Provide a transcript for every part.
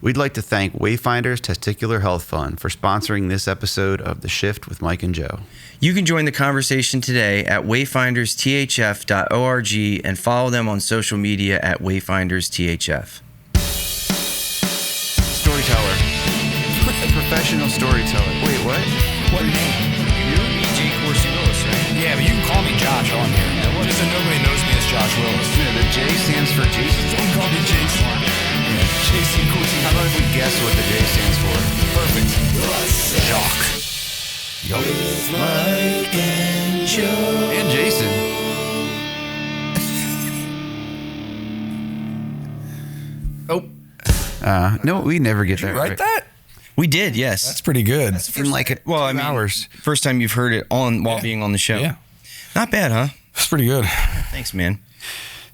We'd like to thank Wayfinders Testicular Health Fund for sponsoring this episode of The Shift with Mike and Joe. You can join the conversation today at wayfindersthf.org and follow them on social media at wayfindersthf. Storyteller. Professional storyteller. Wait, what? What name? You? Me, Coursey Willis, right? Yeah, but you can call me Josh on here. Yeah, Just so nobody knows me as Josh Willis. Yeah, the J stands for Jason. Don't call me Jason. Yeah, Jason Coursey. How about if we guess what the J stands for? Perfect. Jock. Yo. Mike and Joe. And Jason. No, we never get that Right that? We did, yes. That's pretty good. in like a, Well, I 2 mean, hours. first time you've heard it while being on the show. Yeah. Not bad, huh? That's pretty good. Thanks, man.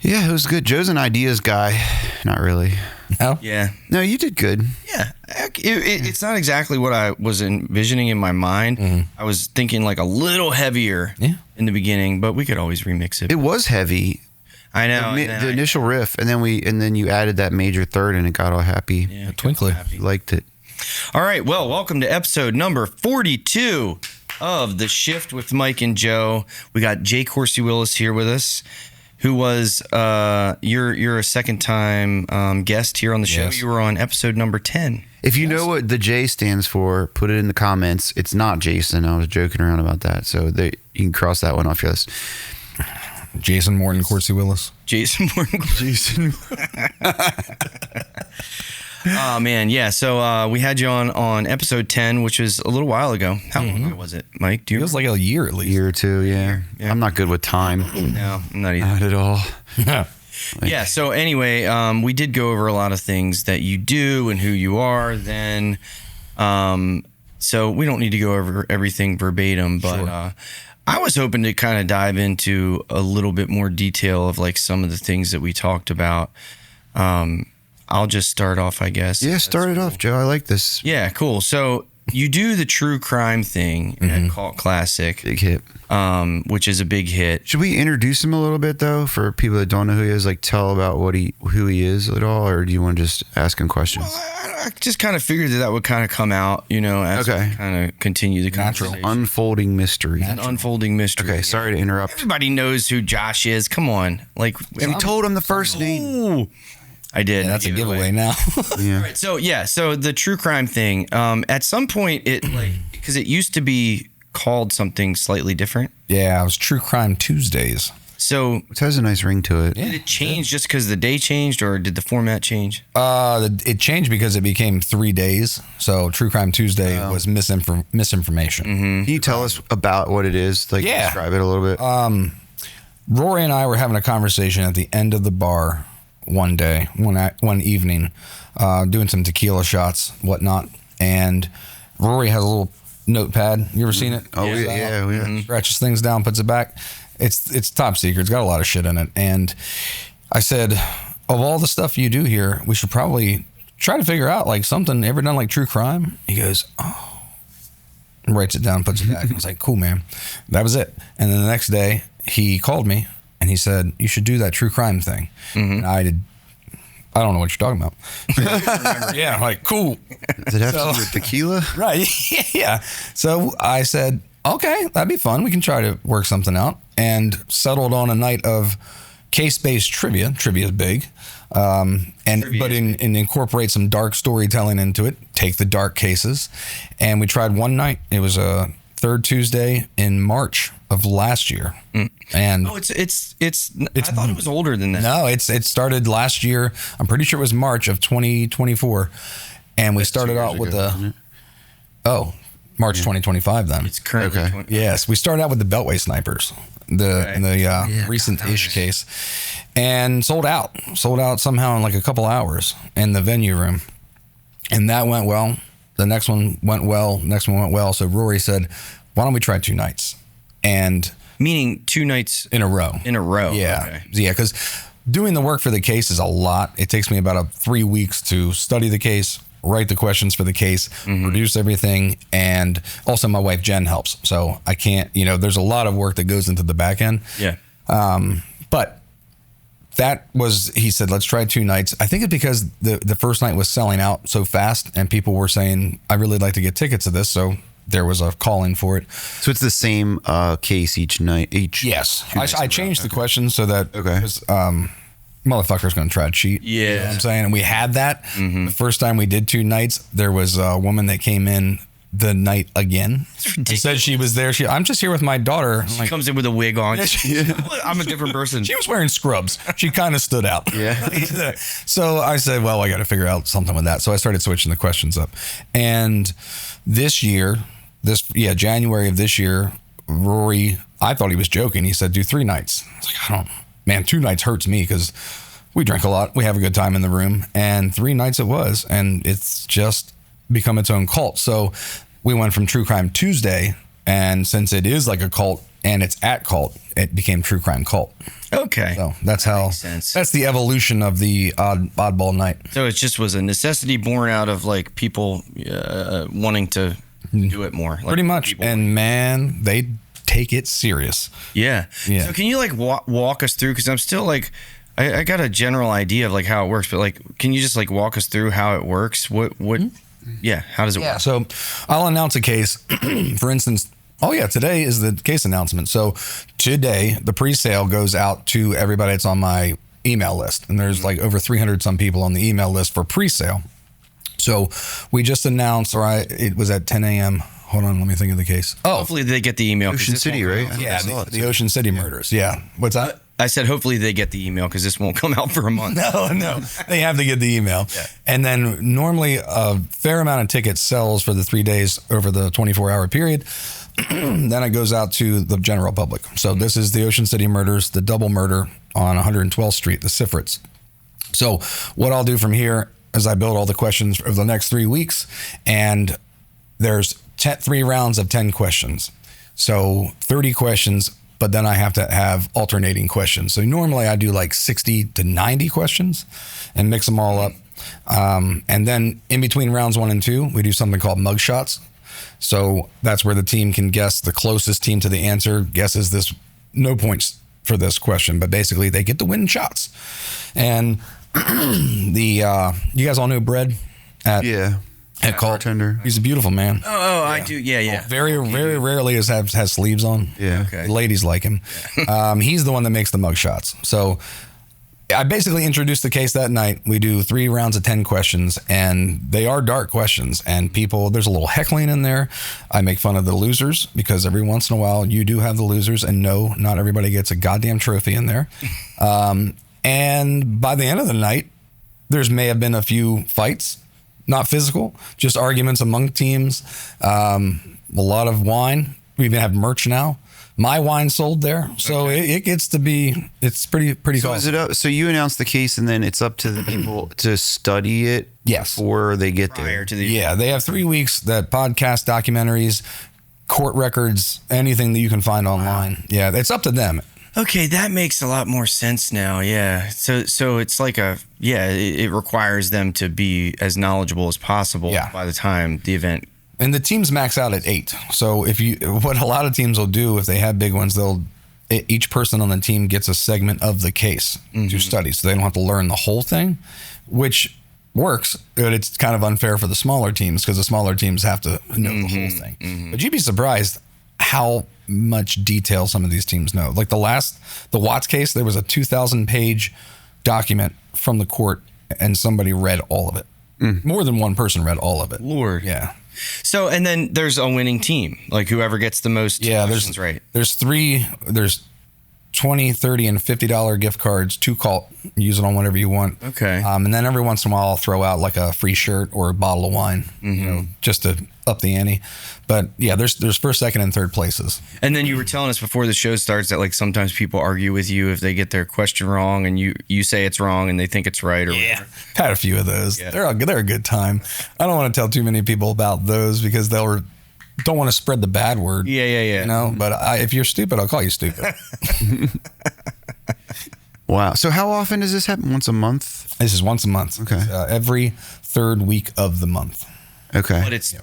Yeah, it was good. Joe's an ideas guy. Not really. No? Yeah. No, you did good. Yeah. It's not exactly what I was envisioning in my mind. Mm-hmm. I was thinking like a little heavier in the beginning, but we could always remix it. It was heavy. I know. The initial riff, and then you added that major third, and it got all happy. Yeah, Twinkly. Liked it. All right. Well, welcome to episode number 42 of The Shift with Mike and Joe. We got Jay Coursey Willis here with us, who was you're a second time guest here on the show. Yes. You were on episode number 10. If you know what the J stands for, put it in the comments. It's not Jason. I was joking around about that, so you can cross that one off your list. Jason Morton, Coursey Willis. Jason Morton. Jason. Oh man, yeah. So we had you on episode 10, which was a little while ago. How long ago was it, Mike? Do you? It was like a year at A least. year or two, yeah. I'm not good with time. No, I'm not either. Not at all. Yeah. Yeah. So anyway, we did go over a lot of things that you do and who you are. Then, so we don't need to go over everything verbatim, but Sure. I was hoping to kind of dive into a little bit more detail of like some of the things that we talked about. I'll just start off, I guess. Yeah, start it off, Joe. I like this. Yeah, cool. So you do the true crime thing at Cult Classic, Big hit. which is a big hit. Should we introduce him a little bit, though, for people that don't know who he is? Like, tell about who he is at all, or do you want to just ask him questions? I just kind of figured that would kind of come out, as we kind of continue the conversation. Unfolding mystery. An unfolding mystery. Okay, sorry to interrupt. Everybody knows who Josh is. Come on. Like, You told him the first name. Ooh. I did. Yeah, that's a Give it giveaway away. now. Yeah. Right, so the true crime thing, at some point because it used to be called something slightly different. Yeah, it was True Crime Tuesdays. So It has a nice ring to it. did it change just because the day changed, or did the format change? It changed because it became 3 days. So True Crime Tuesday was misinformation. Can you tell us about what it is? Like, Yeah. describe it a little bit. Rory and I were having a conversation at the end of the bar one day, one evening, doing some tequila shots, whatnot. And Rory has a little notepad. You ever seen it? Oh, yeah. Scratches things down, puts it back. It's top secret. It's got a lot of shit in it. And I said, of all the stuff you do here, we should probably try to figure out like something ever done like true crime. He goes, oh, and writes it down, puts it back. I was like, cool, man. That was it. And then the next day he called me and he said, you should do that true crime thing. And I don't know what you're talking about. Yeah, I'm like, cool. Does it have to do with tequila? Right. Yeah. So I said, okay, that'd be fun. We can try to work something out, and settled on a night of case-based trivia. Trivia is big. And incorporate some dark storytelling into it. Take the dark cases. And we tried one night. It was a third Tuesday in March of last year. And it's I thought it was older than that. no, it started last year. I'm pretty sure it was March of 2024. And we started out with March 2025 then. It's currently Okay. 20. Yes, we started out with the Beltway snipers, the recent-ish case, and sold out somehow in like a couple hours in the venue room, and that went well. The next one went well. Next one went well. So Rory said, "Why don't we try 2 nights?" And Meaning 2 nights in a row. Yeah. Okay. Yeah, because doing the work for the case is a lot. It takes me about 3 weeks to study the case, write the questions for the case, produce everything, and also my wife Jen helps. So I can't, there's a lot of work that goes into the back end. Yeah. But that was, he said, let's try 2 nights. I think it's because the first night was selling out so fast and people were saying, I really like to get tickets to this. So there was a call in for it. So it's the same case each night? Yes. I changed the questions so that motherfucker's going to try to cheat. Yeah. You know what I'm saying? And we had that. The first time we did 2 nights, there was a woman that came in the night again. Said she was there. I'm just here with my daughter. She comes in with a wig on. I'm a different person. She was wearing scrubs. She kind of stood out. Yeah. So I said, well, I got to figure out something with that. So I started switching the questions up. And this year, January of this year, Rory, I thought he was joking. He said, do 3 nights. I was like, man, 2 nights hurts me because we drink a lot. We have a good time in the room. And 3 nights it was. And it's just become its own cult. So we went from True Crime Tuesday, and since it is like a cult and it's at cult, it became True Crime Cult. Okay. So that's that's the evolution of the oddball night. So it just was a necessity born out of like people wanting to do it more. Like pretty much. And man, they take it serious. Yeah. Yeah. So can you like walk us through? Because I'm still like, I got a general idea of like how it works, but like, can you just like walk us through how it works? What? Yeah. How does it work? So I'll announce a case. For instance, today is the case announcement. So today, the pre-sale goes out to everybody that's on my email list. And there's like over 300 some people on the email list for pre-sale. So we just announced, it was at 10 a.m. Hold on, let me think of the case. Hopefully they get the email. Ocean City, right? Yeah, the Ocean City murders. Yeah. What's that? I said, hopefully they get the email because this won't come out for a month. No, they have to get the email. Yeah. And then normally a fair amount of tickets sells for the 3 days over the 24-hour period. Then it goes out to the general public. So this is the Ocean City murders, the double murder on 112th Street, the Siffrits. So what I'll do from here is I build all the questions over the next 3 weeks, and there's 3 rounds of 10 questions. So 30 questions, but then I have to have alternating questions. So normally I do like 60 to 90 questions and mix them all up. And then in between rounds 1 and 2, we do something called mug shots. So that's where the team can guess, the closest team to the answer guesses this, no points for this question, but basically they get to win shots. And you guys all know Bread at bartender. He's a beautiful man. Oh, I do. Yeah. Very rarely has sleeves on. Yeah. Okay. The ladies like him. He's the one that makes the mug shots. So I basically introduced the case that night. We do 3 rounds of 10 questions, and they are dark questions. And there's a little heckling in there. I make fun of the losers because every once in a while you do have the losers, and no, not everybody gets a goddamn trophy in there. And by the end of the night, may have been a few fights. Not physical, just arguments among teams. A lot of wine. We even have merch now. My wine sold there, so it gets to be. It's pretty So cool. is it up? So you announce the case, and then it's up to the people to study it. Yes. Before they get Prior there. to the They have 3 weeks. That podcast, documentaries, court records, anything that you can find online. Wow. Yeah, it's up to them. Okay, that makes a lot more sense now. Yeah. So it's like it requires them to be as knowledgeable as possible by the time the event. And the teams max out at 8. So what a lot of teams will do if they have big ones, each person on the team gets a segment of the case to study. So they don't have to learn the whole thing, which works, but it's kind of unfair for the smaller teams because the smaller teams have to know the whole thing. But you'd be surprised how much detail some of these teams know. Like the Watts case, there was a 2,000-page document from the court, and somebody read all of it. More than one person read all of it. Lord. Yeah. So, and then there's a winning team, like whoever gets the most questions right. There's 20, 30, and $50 gift cards to call. Use it on whatever you want. Okay. And then every once in a while, I'll throw out like a free shirt or a bottle of wine, just to up the ante. But yeah, there's first, second, and third places. And then you were telling us before the show starts that like sometimes people argue with you if they get their question wrong, and you say it's wrong and they think it's right or whatever. Had a few of those. Yeah. They're a good time. I don't want to tell too many people about those because don't want to spread the bad word. Yeah. But if you're stupid, I'll call you stupid. Wow. So how often does this happen? Once a month? This is once a month. Okay. Every third week of the month. Okay. But it's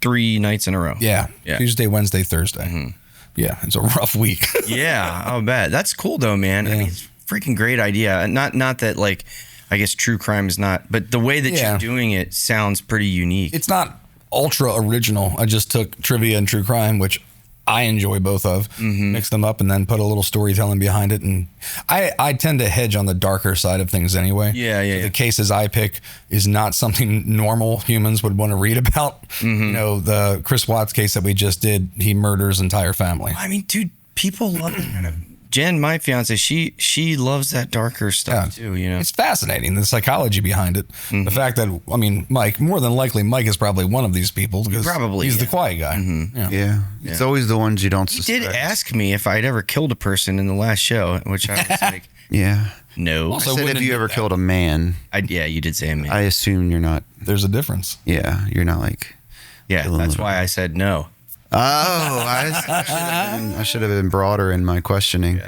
3 nights in a row. Yeah. Tuesday, Wednesday, Thursday. Yeah. It's a rough week. Yeah. I'll bet. That's cool though, man. I mean, it's freaking great idea. Not that like, I guess true crime is not, but the way that you're doing it sounds pretty unique. It's not ultra original. I just took trivia and true crime, which I enjoy both of, mix them up and then put a little storytelling behind it. And I tend to hedge on the darker side of things anyway. The cases I pick is not something normal humans would want to read about. You know, the Chris Watts case that we just did, he murders entire family. I mean, dude, people love it. Jen, my fiance, she loves that darker stuff too, you know. It's fascinating, the psychology behind it. The fact that, I mean, Mike, more than likely, Mike is probably one of these people because he's the quiet guy. It's always the ones you don't suspect. He did ask me if I'd ever killed a person in the last show, which I was like, no. Also, I said, have you ever killed a man? Yeah, you did say a man. I assume you're not. There's a difference. Yeah, you're not like. Yeah, that's why I said no. Oh, I should have been broader in my questioning.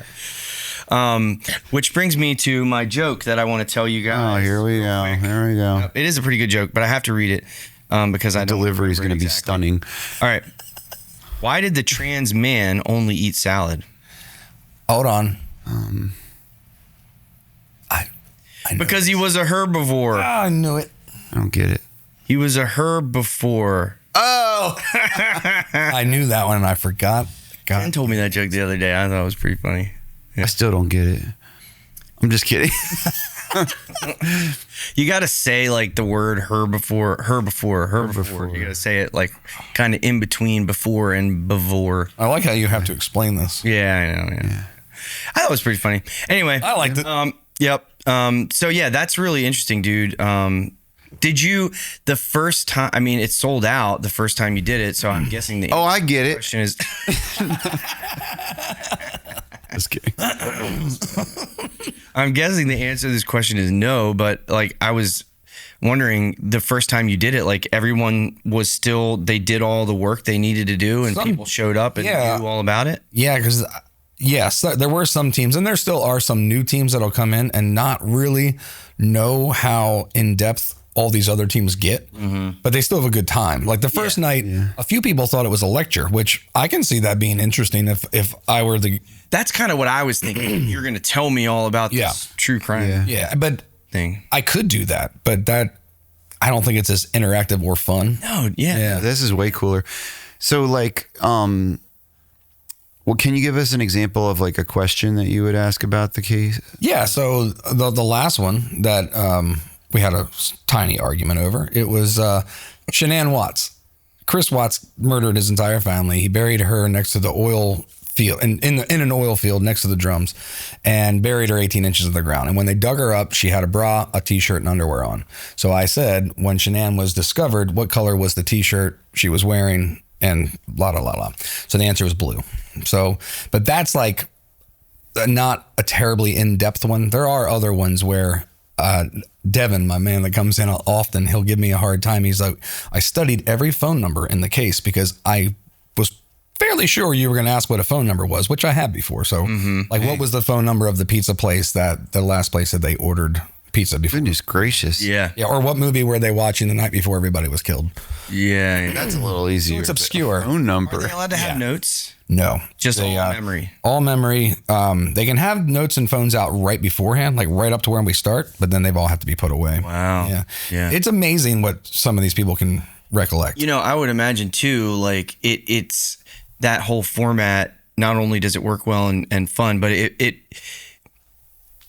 Which brings me to my joke that I want to tell you guys. Oh, here we go. Here we go. It is a pretty good joke, but I have to read it because I don't. Delivery is going to be stunning. All right. Why did the trans man only eat salad? Hold on. Because he was a herbivore. I knew it. I don't get it. He was a herbivore. Oh, I knew that one and I forgot. Ben told me that joke the other day. I thought it was pretty funny. I still don't get it. I'm just kidding. You got to say like the word herbivore. You got to say it like kind of in between before and before. I like how you have to explain this. Yeah, I know. Yeah. I thought it was pretty funny. Anyway, I liked it. Yep. So yeah, that's really interesting, dude. Did you the first time? I mean, it sold out the first time you did it, so I'm guessing the I get it. question is. Just kidding. I'm guessing the answer to this question is no, but like I was wondering the first time you did it, like everyone was still they did all the work they needed to do, and people showed up and knew all about it. Yeah, because. Yes, there were some teams, and there still are some new teams that'll come in and not really know how in depth all these other teams get, but they still have a good time. Like the first night, a few people thought it was a lecture, which I can see that being interesting if I were the... That's kind of what I was thinking. You're going to tell me all about this true crime but thing. I could do that, but that I don't think it's as interactive or fun. No, This is way cooler. So like... Well, can you give us an example of like a question that you would ask about the case? Yeah. So the last one that we had a tiny argument over, it was Shanann Watts. Chris Watts murdered his entire family. He buried her next to the oil field, in an oil field next to the drums, and buried her 18 inches of the ground. And when they dug her up, she had a bra, a t-shirt, and underwear on. So I said, when Shanann was discovered, what color was the t-shirt she was wearing? And blah, blah, blah, blah. So the answer was blue. So, but that's like not a terribly in-depth one. There are other ones where Devin, my man that comes in often, he'll give me a hard time. He's like, I studied every phone number in the case because I was fairly sure you were going to ask what a phone number was, which I have before. So like, what was the phone number of the pizza place that the last place that they ordered pizza before? Goodness gracious. Yeah. Or what movie were they watching the night before everybody was killed? Yeah. That's a little easier. So it's obscure. Phone number. Are they allowed to have notes? No. Just all memory. All memory. They can have notes and phones out right beforehand, like right up to where we start, but then they've all have to be put away. Wow. Yeah. It's amazing what some of these people can recollect. You know, I would imagine too, like it's that whole format, not only does it work well and fun, but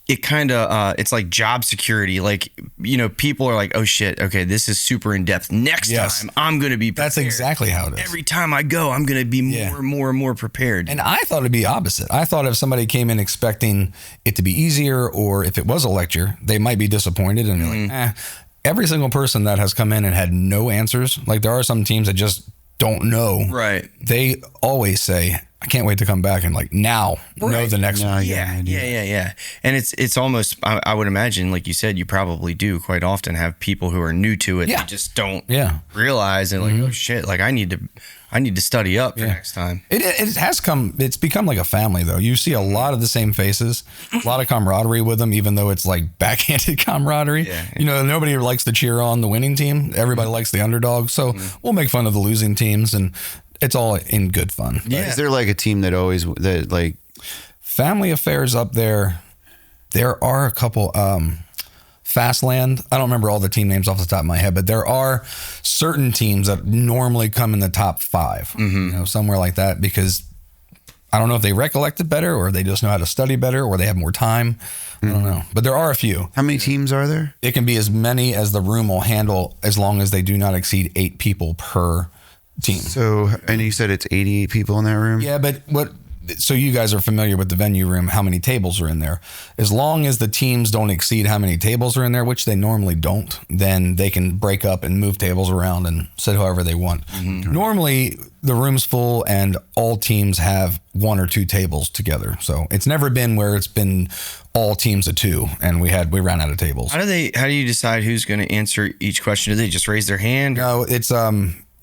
it kind of it's like job security. Like, you know, people are like, oh shit, okay, this is super in depth. Next time I'm going to be prepared. That's exactly how it is. Every time I go, I'm going to be more and more prepared. And I thought it'd be opposite. I thought if somebody came in expecting it to be easier, or if it was a lecture, they might be disappointed and they're like, Every single person that has come in and had no answers, like there are some teams that just don't know. Right. They always say, I can't wait to come back and like know the next one. Yeah. And it's almost, I would imagine, like you said, you probably do quite often have people who are new to it that just don't realize and like, oh shit, like I need to study up for next time. It's become like a family though. You see a lot of the same faces, a lot of camaraderie with them, even though it's like backhanded camaraderie. You know, nobody likes to cheer on the winning team. Everybody likes the underdog. So we'll make fun of the losing teams and it's all in good fun. Yeah. Is there like a team that like Family Affairs up there? There are a couple, Fastland. I don't remember all the team names off the top of my head, but there are certain teams that normally come in the top 5, somewhere like that, because I don't know if they recollect it better or they just know how to study better or they have more time. I don't know, but there are a few. How many teams are there? It can be as many as the room will handle as long as they do not exceed 8 people per team. So, and you said it's 88 people in that room? Yeah, but so you guys are familiar with the venue room, how many tables are in there. As long as the teams don't exceed how many tables are in there, which they normally don't, then they can break up and move tables around and sit however they want. Normally, the room's full and all teams have 1 or 2 tables together. So it's never been where it's been all teams of 2 and we ran out of tables. How do you decide who's going to answer each question? Do they just raise their hand? No, it's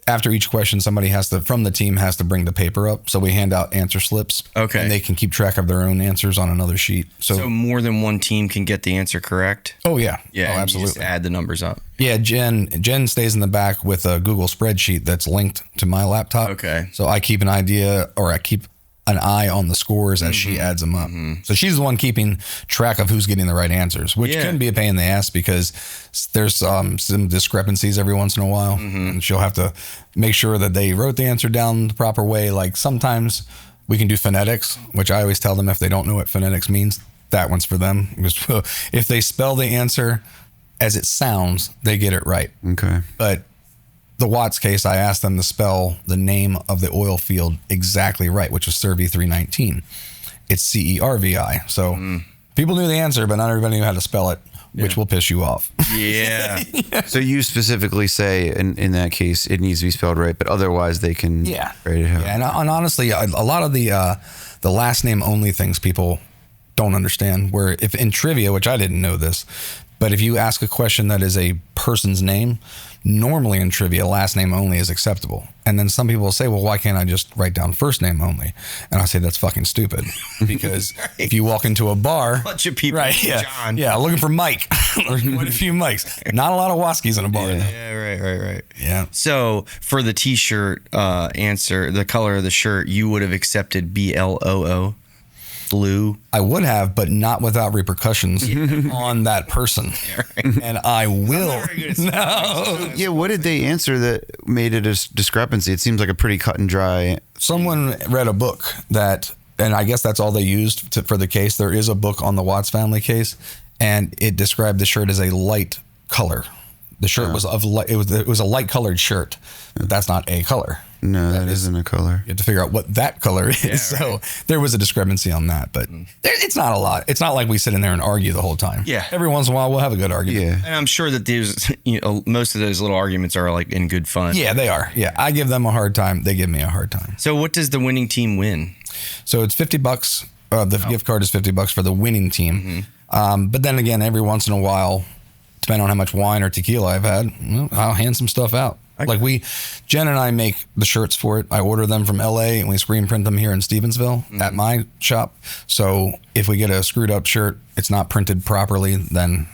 after each question, somebody from the team has to bring the paper up. So we hand out answer slips. Okay. And they can keep track of their own answers on another sheet. So more than one team can get the answer correct? Oh, yeah. Yeah, oh, absolutely. You just add the numbers up. Yeah, Jen stays in the back with a Google spreadsheet that's linked to my laptop. Okay. So I keep I keep an eye on the scores as she adds them up. So she's the one keeping track of who's getting the right answers, which can be a pain in the ass because there's some discrepancies every once in a while. And she'll have to make sure that they wrote the answer down the proper way. Like sometimes we can do phonetics, which I always tell them if they don't know what phonetics means, that one's for them. Because if they spell the answer as it sounds, they get it right. Okay. But the Watts case, I asked them to spell the name of the oil field exactly right, which was Cervi 319. It's CERVI. So people knew the answer, but not everybody knew how to spell it, which will piss you off. Yeah. So you specifically say in that case it needs to be spelled right, but otherwise they can write it out. Yeah, and honestly, a lot of the last name only things people don't understand. Where if in trivia, which I didn't know this, but if you ask a question that is a person's name, normally in trivia, last name only is acceptable. And then some people will say, well, why can't I just write down first name only? And I say, that's fucking stupid. Because if you walk into a bar, bunch of people, John. Yeah, looking for Mike. Quite a few Mikes. Not a lot of Waskies in a bar. Yeah, right. Yeah. So for the t-shirt answer, the color of the shirt, you would have accepted BLOO. Blue. I would have, but not without repercussions on that person. And I will. No. Yeah, what did they answer that made it a discrepancy? It seems like a pretty cut and dry. Someone read a book that, and I guess that's all they used for the case. There is a book on the Watts family case, and it described the shirt as a light color. The shirt was it was a light colored shirt, but that's not a color. No, that isn't a color. You have to figure out what that color is. Yeah, so there was a discrepancy on that, but it's not a lot. It's not like we sit in there and argue the whole time. Yeah. Every once in a while, we'll have a good argument. Yeah. And I'm sure that most of those little arguments are like in good fun. Yeah, they are. Yeah. I give them a hard time. They give me a hard time. So what does the winning team win? So it's $50. The gift card is $50 for the winning team. But then again, every once in a while, depending on how much wine or tequila I've had, I'll hand some stuff out. Like Jen and I make the shirts for it. I order them from LA and we screen print them here in Stevensville at my shop. So if we get a screwed up shirt, it's not printed properly, then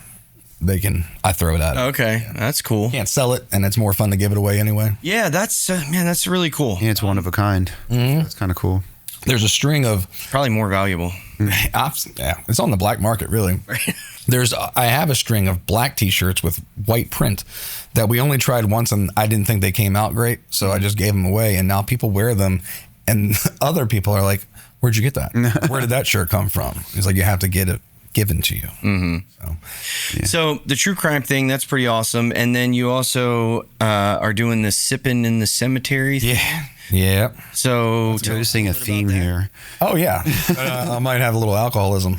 I throw it out. Okay, that's cool. Can't sell it, and it's more fun to give it away anyway. Yeah, that's really cool. Yeah, it's one of a kind. That's kind of cool. There's a string of probably more valuable. Yeah, it's on the black market, really. I have a string of black T-shirts with white print that we only tried once, and I didn't think they came out great, so I just gave them away. And now people wear them, and other people are like, "Where'd you get that? Where did that shirt come from?" It's like you have to get it given to you. So the true crime thing, that's pretty awesome. And then you also are doing the Sippin in the cemetery thing. Yeah. So noticing a theme here. Oh yeah. I might have a little alcoholism.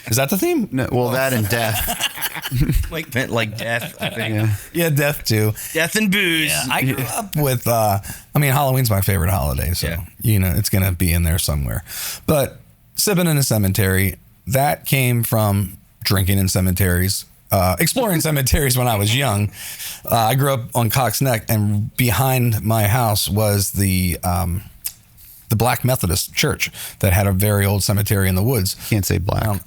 Is that the theme? No, well, that and death. like death, I think. Yeah, death too. Death and booze. Yeah, I grew up with Halloween's my favorite holiday, so it's gonna be in there somewhere. But Sippin in a cemetery, that came from drinking in cemeteries. Exploring cemeteries when I was young. I grew up on Cox Neck, and behind my house was the Black Methodist Church that had a very old cemetery in the woods. Can't say black.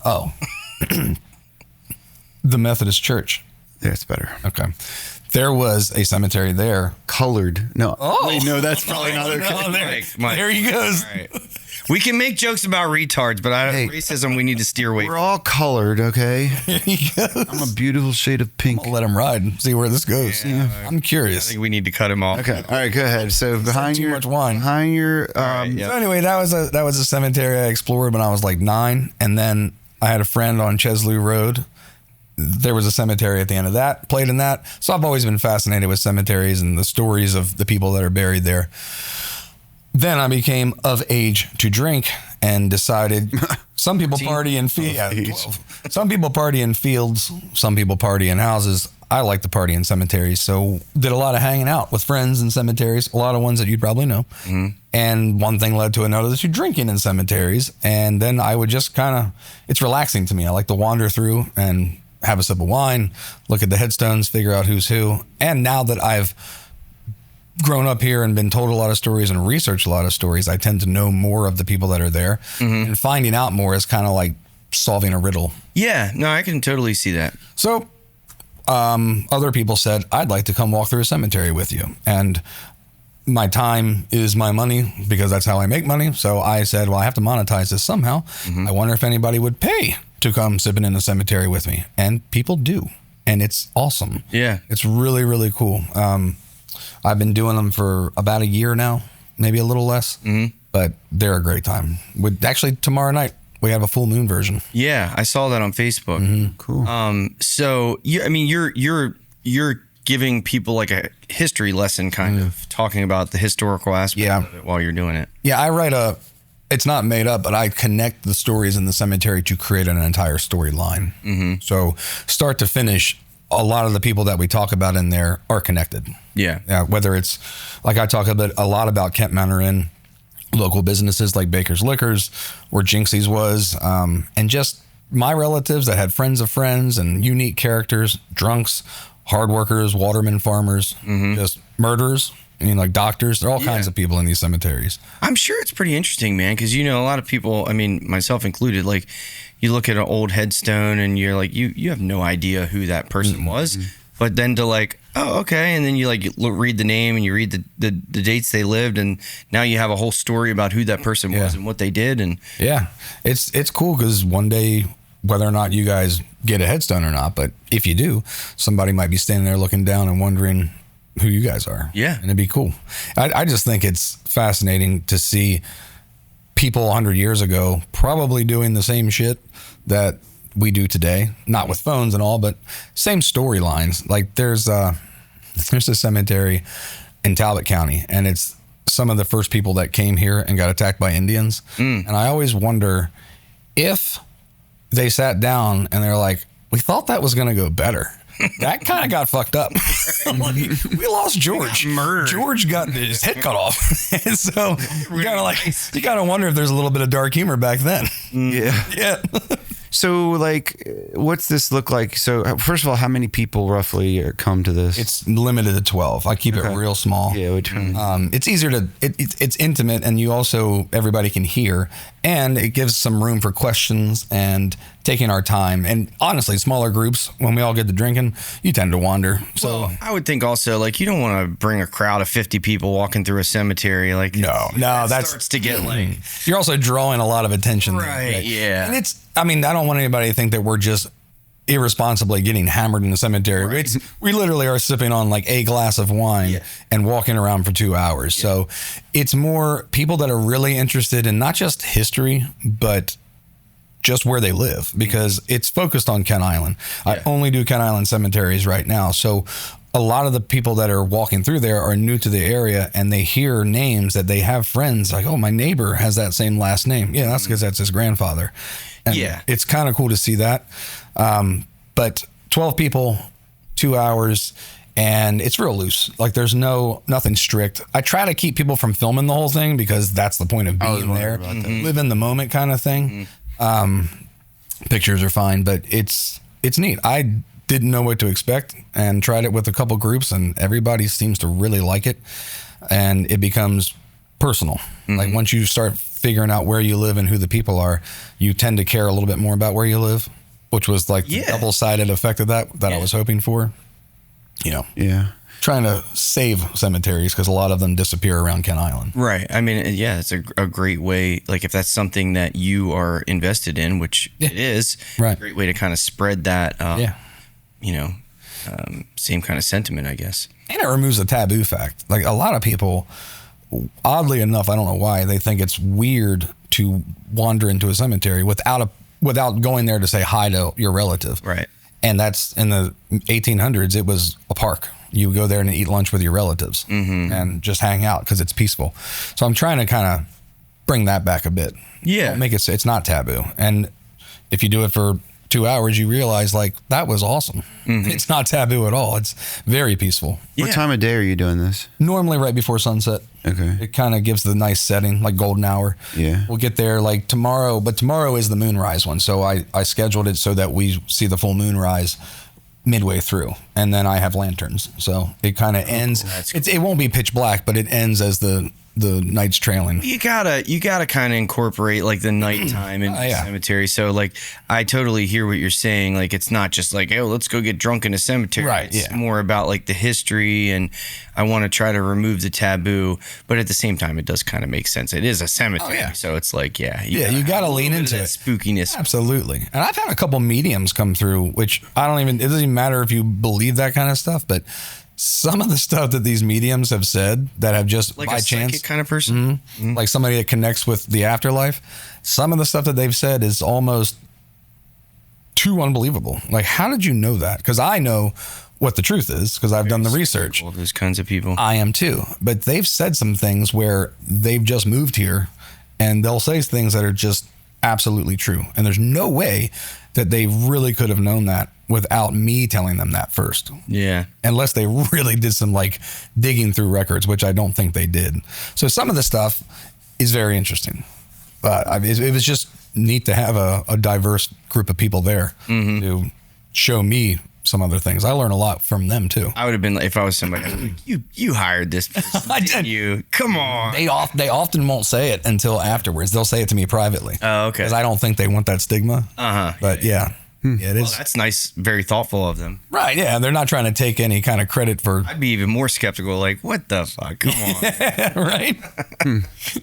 The Methodist Church. Yeah, it's better. Okay. There was a cemetery there. Colored. No. Oh. Wait, no, that's probably not okay. There he goes. Right. We can make jokes about retards, but racism we need to steer away We're from. all colored, okay? Here he goes. I'm a beautiful shade of pink. I'll let him ride and see where this goes. I'm I curious. think we need to cut him off. Okay, all right, go ahead. So behind too your much wine. behind your yeah. So anyway, that was a cemetery I explored when I was like 9, and then I had a friend on Chesley Road. There was a cemetery at the end of that. Played in that, so I've always been fascinated with cemeteries and the stories of the people that are buried there. Then I became of age to drink and decided some people party in some people party in fields, some people party in houses. I like to party in cemeteries, so did a lot of hanging out with friends in cemeteries, a lot of ones that you'd probably know. And one thing led to another, to drinking in cemeteries. And then I would just it's relaxing to me. I like to wander through and have a sip of wine, look at the headstones, figure out who's who. And now that I've grown up here and been told a lot of stories and researched a lot of stories, I tend to know more of the people that are there. And finding out more is kind of like solving a riddle. Yeah, no, I can totally see that. So other people said, I'd like to come walk through a cemetery with you. And my time is my money because that's how I make money. So I said, well, I have to monetize this somehow. I wonder if anybody would pay to come sipping in a cemetery with me. And people do. And it's awesome. Yeah. It's really, really cool. I've been doing them for about a year now, maybe a little less, but they're a great time. Actually, tomorrow night, we have a full moon version. Yeah, I saw that on Facebook. Cool. So you're giving people like a history lesson, kind of talking about the historical aspect of it while you're doing it. Yeah, I write it's not made up, but I connect the stories in the cemetery to create an entire storyline. So start to finish, a lot of the people that we talk about in there are connected. Yeah. Whether it's like I talk a lot about Kent Manor Inn, local businesses like Baker's Liquors, where Jinxie's was, and just my relatives that had friends of friends and unique characters, drunks, hard workers, watermen, farmers, just murderers. I mean, like doctors, there are all kinds of people in these cemeteries. I'm sure it's pretty interesting, man, because a lot of people, I mean, myself included, like you look at an old headstone and you're like, you have no idea who that person was. But then to like, oh, okay. And then you read the name and you read the dates they lived. And now you have a whole story about who that person was and what they did. And it's cool because one day, whether or not you guys get a headstone or not, but if you do, somebody might be standing there looking down and wondering who you guys are. Yeah. And it'd be cool. I just think it's fascinating to see people 100 years ago probably doing the same shit that we do today, not with phones and all, but same storylines. Like there's a cemetery in Talbot County, and it's some of the first people that came here and got attacked by Indians. And I always wonder if they sat down and they're like, we thought that was going to go better. That kind of got fucked up. We lost George. George got his head cut off. And so you kind of wonder if there's a little bit of dark humor back then. Yeah. So, like, what's this look like? So, first of all, how many people roughly come to this? It's limited to 12. I keep it real small. Yeah, it's easier to, it's intimate, and you also, everybody can hear, and it gives some room for questions and taking our time. And honestly, smaller groups, when we all get to drinking, you tend to wander. So well, I would think also, like, you don't want to bring a crowd of 50 people walking through a cemetery. Like, that starts to get like, you're also drawing a lot of attention. Right. Yeah. And I don't want anybody to think that we're just irresponsibly getting hammered in the cemetery. Right. We literally are sipping on like a glass of wine and walking around for 2 hours. Yeah. So it's more people that are really interested in not just history, but just where they live, because it's focused on Kent Island. Yeah. I only do Kent Island cemeteries right now. So a lot of the people that are walking through there are new to the area, and they hear names that they have friends like, oh, my neighbor has that same last name. Yeah, that's because that's his grandfather. And it's kind of cool to see that. But 12 people, 2 hours, and it's real loose. Like there's nothing strict. I try to keep people from filming the whole thing because that's the point of being there. Live in the moment kind of thing. Pictures are fine, but it's neat. I didn't know what to expect and tried it with a couple groups, and everybody seems to really like it, and it becomes personal. Like once you start figuring out where you live and who the people are, you tend to care a little bit more about where you live, which was like the double-sided effect of that I was hoping for. Yeah. trying to save cemeteries because a lot of them disappear around Kent Island. Right. I mean, yeah, it's a great way. Like if that's something that you are invested in, which it is, right. A great way to kind of spread that, same kind of sentiment, I guess. And it removes the taboo fact. Like a lot of people, oddly enough, I don't know why, they think it's weird to wander into a cemetery without going there to say hi to your relative. Right. And that's in the 1800s, it was a park. You go there and eat lunch with your relatives and just hang out because it's peaceful. So I'm trying to kind of bring that back a bit. Yeah. Make it's not taboo. And if you do it for 2 hours, you realize like that was awesome. It's not taboo at all. It's very peaceful. What time of day are you doing this? Normally right before sunset. Okay. It kind of gives the nice setting, like golden hour. Yeah. We'll get there like tomorrow, but tomorrow is the moonrise one. So I scheduled it so that we see the full moonrise midway through, and then I have lanterns. So it kind of ends. Cool. It won't be pitch black, but it ends as the night's trailing. You gotta kind of incorporate like the nighttime in the cemetery. So like I totally hear what you're saying. Like it's not just like, oh, let's go get drunk in a cemetery. Right. It's more about like the history, and I want to try to remove the taboo, but at the same time, it does kind of make sense. It is a cemetery, so it's like, you gotta lean into that spookiness. Absolutely. And I've had a couple mediums come through, which it doesn't even matter if you believe that kind of stuff, but some of the stuff that these mediums have said that have just like by a chance psychic kind of person, like somebody that connects with the afterlife, some of the stuff that they've said is almost too unbelievable. Like, how did you know that? Because I know what the truth is because I've done the research. Those kinds of people. I am too. But they've said some things where they've just moved here and they'll say things that are just absolutely true. And there's no way that they really could have known that without me telling them that first. Yeah. Unless they really did some like digging through records, which I don't think they did. So some of the stuff is very interesting. But it was just neat to have a diverse group of people there to show me some other things. I learn a lot from them too. I would have been, if I was somebody, I'd be like, you hired this person. I did. You come on. They often won't say it until afterwards. They'll say it to me privately. Oh, okay. Because I don't think they want that stigma. But yeah. Yeah, it is. Well, that's nice. Very thoughtful of them. Right. Yeah. They're not trying to take any kind of credit for. I'd be even more skeptical. Like, what the fuck? Come on. Right.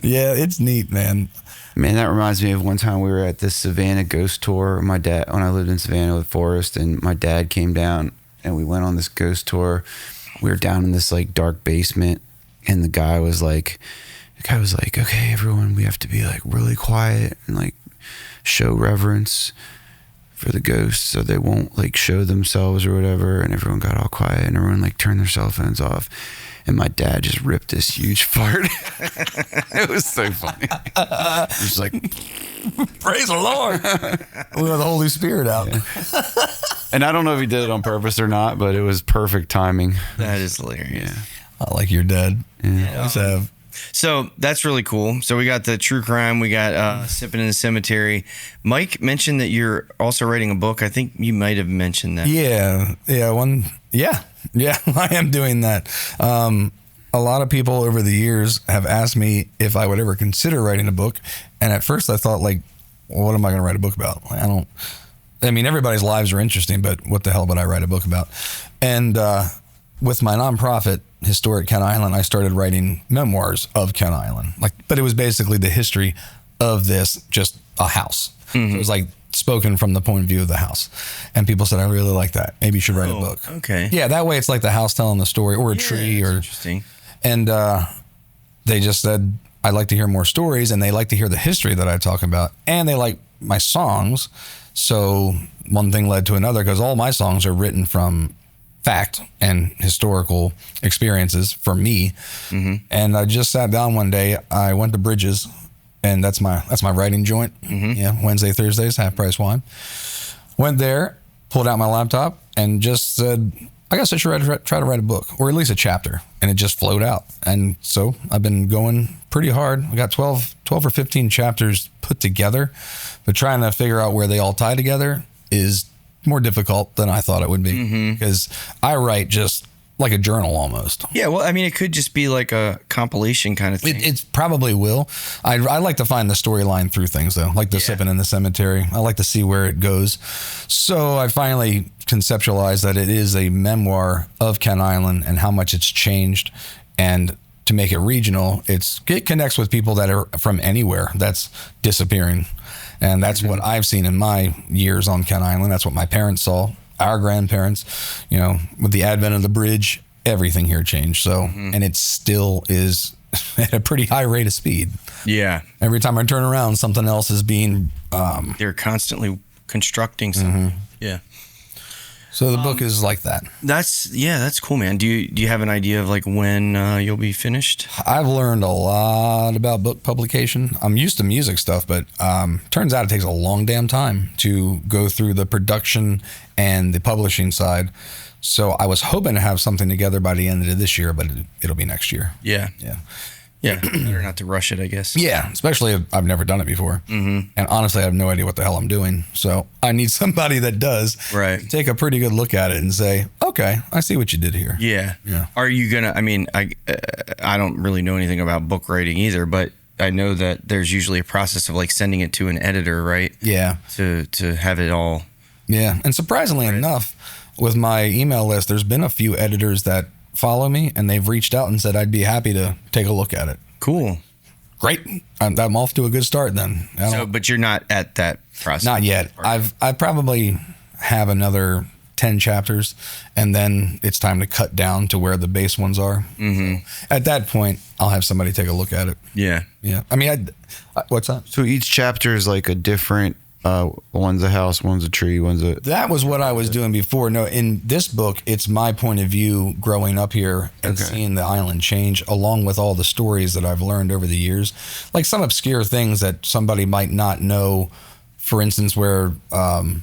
Yeah. It's neat, man. Man, that reminds me of one time we were at this Savannah ghost tour. When I lived in Savannah with Forrest, and my dad came down and we went on this ghost tour. We were down in this like dark basement, and the guy was like, okay, everyone, we have to be like really quiet and like show reverence for the ghosts so they won't like show themselves or whatever. And everyone got all quiet and everyone like turned their cell phones off. And my dad just ripped this huge fart. It was so funny. He was like, praise the Lord. We have the Holy Spirit out. Yeah. And I don't know if he did it on purpose or not, but it was perfect timing. That is hilarious. Yeah. I like your dad. Yeah. So that's really cool. So we got the true crime. We got Sippin in the Cemetery. Mike mentioned that you're also writing a book. I think you might have mentioned that. Yeah. Yeah, I am doing that. A lot of people over the years have asked me if I would ever consider writing a book. And at first I thought like, well, what am I going to write a book about? Like, everybody's lives are interesting, but what the hell would I write a book about? And with my nonprofit, Historic Kent Island, I started writing memoirs of Kent Island. But it was basically the history of this, just a house. So it was like spoken from the point of view of the house. And people said, I really like that. Maybe you should write a book. Okay. Yeah, that way it's like the house telling the story, or a tree. Or interesting. And they just said, I'd like to hear more stories, and they like to hear the history that I talk about, and they like my songs. So one thing led to another, because all my songs are written from fact and historical experiences for me. And I just sat down one day. I went to Bridges, and that's my writing joint. Yeah, Wednesday, Thursdays, half price wine. Went there, pulled out my laptop, and just said, I guess I should try to write a book, or at least a chapter. And it just flowed out. And so I've been going pretty hard. I got 12 or 15 chapters put together, but trying to figure out where they all tie together is more difficult than I thought it would be, because I write just like a journal almost. Yeah, well, I mean, it could just be like a compilation kind of thing. It probably will. I like to find the storyline through things, though, like the Sippin in the cemetery. I like to see where it goes. So I finally conceptualized that it is a memoir of Kent Island and how much it's changed. And to make it regional, it connects with people that are from anywhere that's disappearing. And that's what I've seen in my years on Kent Island. That's what my parents saw. Our grandparents, with the advent of the bridge, everything here changed. So, and it still is at a pretty high rate of speed. Yeah. Every time I turn around, something else is being. They're constantly constructing something. Yeah. So the book is like that. That's cool, man. Do you have an idea of like when you'll be finished? I've learned a lot about book publication. I'm used to music stuff, but turns out it takes a long damn time to go through the production and the publishing side. So I was hoping to have something together by the end of this year, but it'll be next year. Yeah. Better not to rush it, I guess. Yeah, especially if I've never done it before. And honestly, I have no idea what the hell I'm doing. So I need somebody that does take a pretty good look at it and say, okay, I see what you did here. Yeah. Are you going to, I mean, I don't really know anything about book writing either, but I know that there's usually a process of like sending it to an editor, right? Yeah. To have it all. Yeah. And surprisingly enough, with my email list, there's been a few editors that follow me and they've reached out and said I'd be happy to take a look at it. Cool. Great. I'm off to a good start then. But you're not at that process. Not yet. I probably have another 10 chapters and then it's time to cut down to where the base ones are. So at that point, I'll have somebody take a look at it. Yeah. I mean, what's that? So each chapter is like a different. One's a house, one's a tree, That was what I was doing before. No, in this book, it's my point of view growing up here and seeing the island change, along with all the stories that I've learned over the years, like some obscure things that somebody might not know. For instance, where it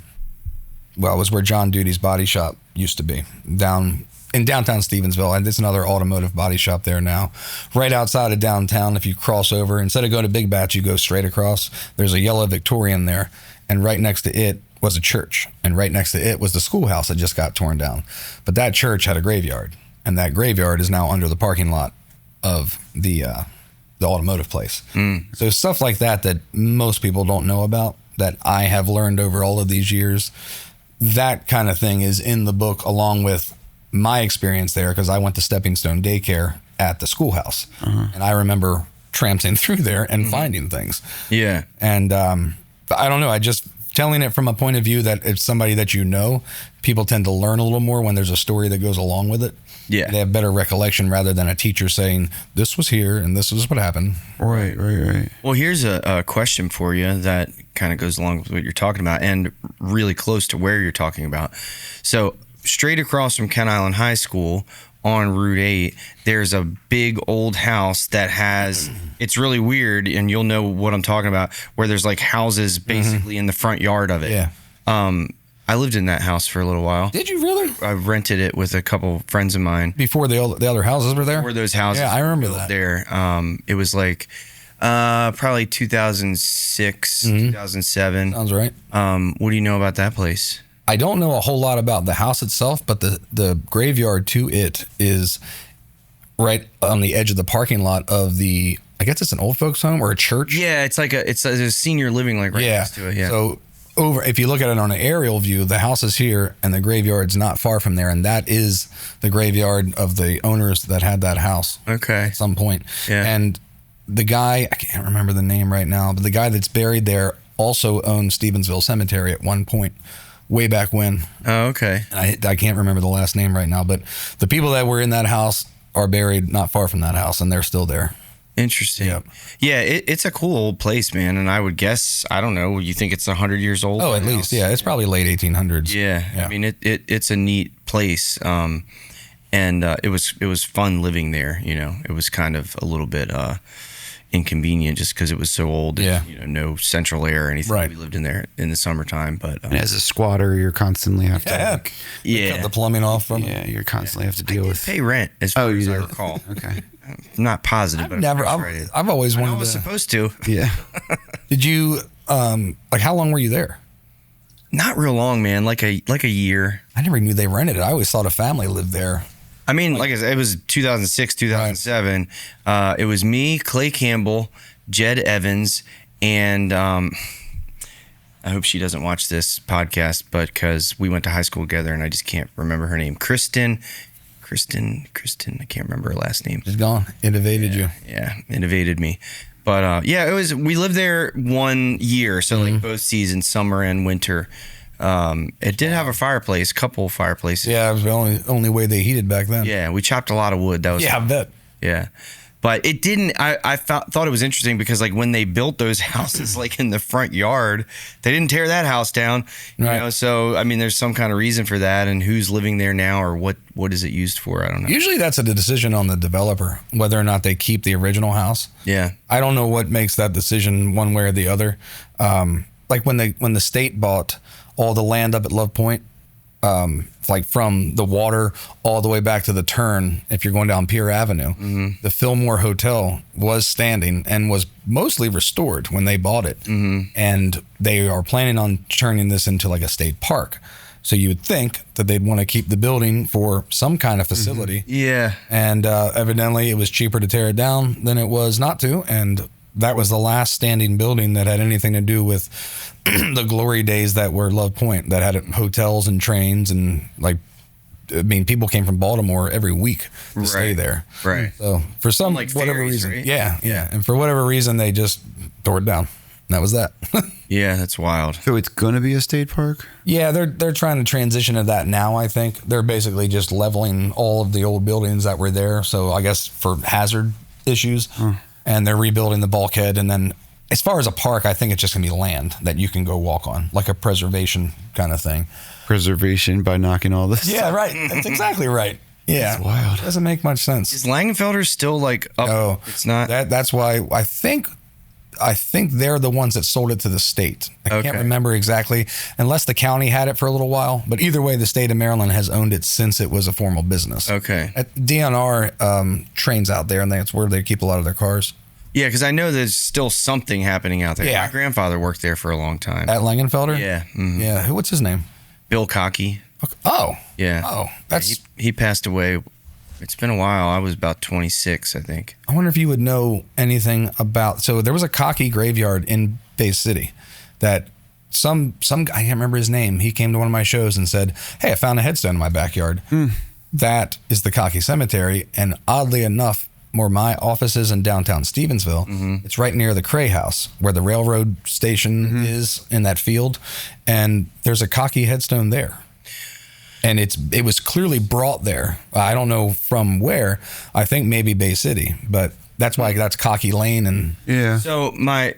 was where John Duty's body shop used to be down in downtown Stevensville, and there's another automotive body shop there now. Right outside of downtown, if you cross over, instead of going to Big Bats, you go straight across. There's a yellow Victorian there, and right next to it was a church, and right next to it was the schoolhouse that just got torn down. But that church had a graveyard, and that graveyard is now under the parking lot of the automotive place. So stuff like that most people don't know about, that I have learned over all of these years, that kind of thing is in the book, along with my experience there, because I went to Stepping Stone Daycare at the schoolhouse, and I remember tramping through there and finding things. Yeah. And I don't know, I just telling it from a point of view that it's somebody that people tend to learn a little more when there's a story that goes along with it. Yeah. They have better recollection rather than a teacher saying, this was here and this was what happened. Right. Well, here's a question for you that kind of goes along with what you're talking about and really close to where you're talking about. So straight across from Kent Island High School on Route 8, there's a big old house that has, it's really weird, and you'll know what I'm talking about, where there's like houses basically in the front yard of it. Yeah. I lived in that house for a little while. Did you really? I rented it with a couple friends of mine. Before the other houses were there? Before those houses. Yeah, I remember that. There. It was like probably 2006, 2007. Sounds right. What do you know about that place? I don't know a whole lot about the house itself, but the graveyard to it is right on the edge of the parking lot of the, I guess it's an old folks home or a church. Yeah, it's like a senior living, like right next to it. Yeah. So if you look at it on an aerial view, the house is here and the graveyard's not far from there, and that is the graveyard of the owners that had that house. Okay. At some point. Yeah. And the guy, I can't remember the name right now, but the guy that's buried there also owned Stevensville Cemetery at one point. Way back when. Oh, okay. And I can't remember the last name right now, but the people that were in that house are buried not far from that house, and they're still there. Interesting. Yep. Yeah, it's a cool old place, man. And I would guess, I don't know, you think it's 100 years old? Oh, at least, yeah. It's probably late 1800s. Yeah. I mean, it's a neat place. And it was fun living there. It was kind of a little bit inconvenient just because it was so old. Yeah. And, no central air or anything. Right. We lived in there in the summertime, but and as a squatter, you're constantly have to cut the plumbing off from. Yeah, you're constantly have to deal with pay rent as far as I recall. Okay. I'm not positive, but I've always wanted. I was supposed to. Yeah. Did you like how long were you there? Not real long, man. Like a year. I never knew they rented it. I always thought a family lived there. I mean, like I said, it was 2006, 2007. It was me, Clay Campbell, Jed Evans, and I hope she doesn't watch this podcast, but because we went to high school together and I just can't remember her name. Kristen, I can't remember her last name. She's gone. It evaded you. Yeah, it evaded me. But we lived there 1 year, so like both seasons, summer and winter. It did have a fireplace, couple fireplaces. Yeah, it was the only way they heated back then. Yeah, we chopped a lot of wood. That was I bet. Yeah. But it didn't, I thought it was interesting because like when they built those houses like in the front yard, they didn't tear that house down. You know, so I mean there's some kind of reason for that, and who's living there now or what is it used for? I don't know. Usually that's a decision on the developer, whether or not they keep the original house. Yeah. I don't know what makes that decision one way or the other. Like when the state bought all the land up at Love Point, like from the water all the way back to the turn, if you're going down Pier Avenue, the Fillmore Hotel was standing and was mostly restored when they bought it. And they are planning on turning this into like a state park. So you would think that they'd want to keep the building for some kind of facility. Yeah. And evidently it was cheaper to tear it down than it was not to. And that was the last standing building that had anything to do with the glory days that were Love Point, that had hotels and trains and like, I mean, people came from Baltimore every week to stay there. Right. So for some like whatever ferries, reason, right? yeah, and for whatever reason, they just tore it down. And that was that. Yeah, that's wild. So it's going to be a state park? Yeah, they're trying to transition to that now, I think. They're basically just leveling all of the old buildings that were there. So I guess for hazard issues. And they're rebuilding the bulkhead. And then as far as a park, I think it's just going to be land that you can go walk on, like a preservation kind of thing. Preservation by knocking all this. Yeah, right. That's exactly right. Yeah. That's wild. Doesn't make much sense. Is Langenfelder still like up? Oh, it's not. That's why I think they're the ones that sold it to the state. I can't remember exactly, unless the county had it for a little while. But either way, the state of Maryland has owned it since it was a formal business. Okay. DNR trains out there, and that's where they keep a lot of their cars. Yeah, because I know there's still something happening out there. Yeah. My grandfather worked there for a long time. At Langenfelder? Yeah. Yeah. What's his name? Bill Cockey. Okay. Oh. Yeah. Oh, that's. He passed away. It's been a while. I was about 26, I think. I wonder if you would know anything about. So there was a Cockey graveyard in Bay City that some guy, I can't remember his name. He came to one of my shows and said, "Hey, I found a headstone in my backyard." That is the Cockey Cemetery, and oddly enough, where my office is in downtown Stevensville, it's right near the Cray House, where the railroad station is in that field, and there's a Cockey headstone there. And it was clearly brought there. I don't know from where. I think maybe Bay City, but that's why that's Cockey Lane. And yeah. So my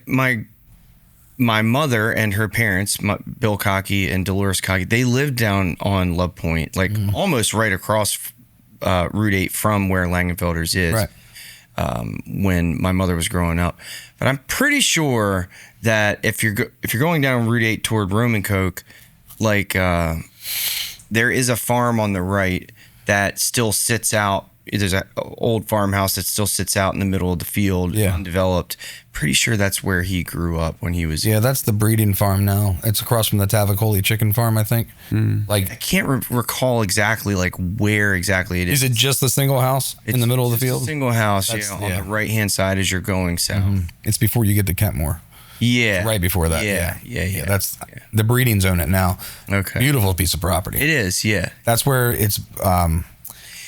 mother and her parents, Bill Cockey and Dolores Cockey, they lived down on Love Point, like almost right across Route 8 from where Langenfelder's is. Right. When my mother was growing up, but I'm pretty sure that if you're going down Route 8 toward Roman Coke, like there is a farm on the right that still sits out. There's an old farmhouse that still sits out in the middle of the field, undeveloped. Pretty sure that's where he grew up when he was. Yeah, that's the breeding farm now. It's across from the Tavicoli chicken farm, I think. Like I can't recall exactly like where exactly it is. Is it just the single house in the middle of the field? A single house, on the right hand side as you're going south. It's before you get to Kentmore. Yeah, Right before that. Yeah. That's the breeding zone it now. Okay. Beautiful piece of property. It is. Yeah. That's where it's.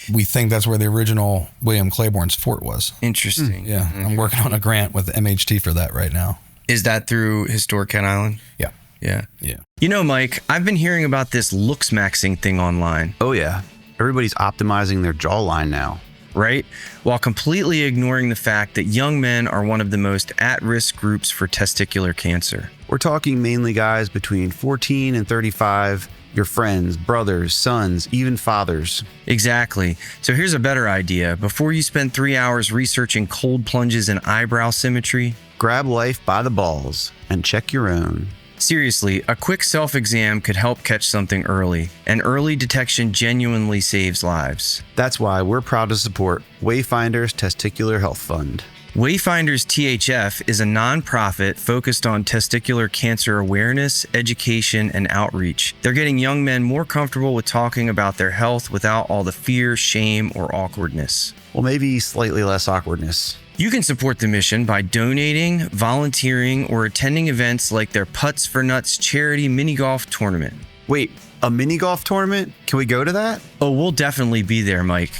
We think that's where the original William Claiborne's fort was. Interesting. Yeah, I'm working on a grant with MHT for that right now. Is that through Historic Kent Island? Yeah. Yeah. Yeah. You know, Mike, I've been hearing about this looks maxing thing online, Oh, yeah. Everybody's optimizing their jawline now. right? While completely ignoring the fact that young men are one of the most at-risk groups for testicular cancer. We're talking mainly guys between 14 and 35, your friends, brothers, sons, even fathers. Exactly. So here's a better idea. Before you spend 3 hours researching cold plunges and eyebrow symmetry, Grab life by the balls and check your own. seriously, a quick self-exam could help catch something early, and early detection genuinely saves lives. That's why we're proud to support Wayfinders Testicular Health Fund. Wayfinders THF is a nonprofit focused on testicular cancer awareness, education, and outreach. They're getting young men more comfortable with talking about their health without all the fear, shame, or awkwardness. Well, maybe slightly less awkwardness. You can support the mission by donating, volunteering, or attending events like their Putts for Nuts charity mini golf tournament. Wait, a mini golf tournament? Can we go to that? Oh, we'll definitely be there, Mike.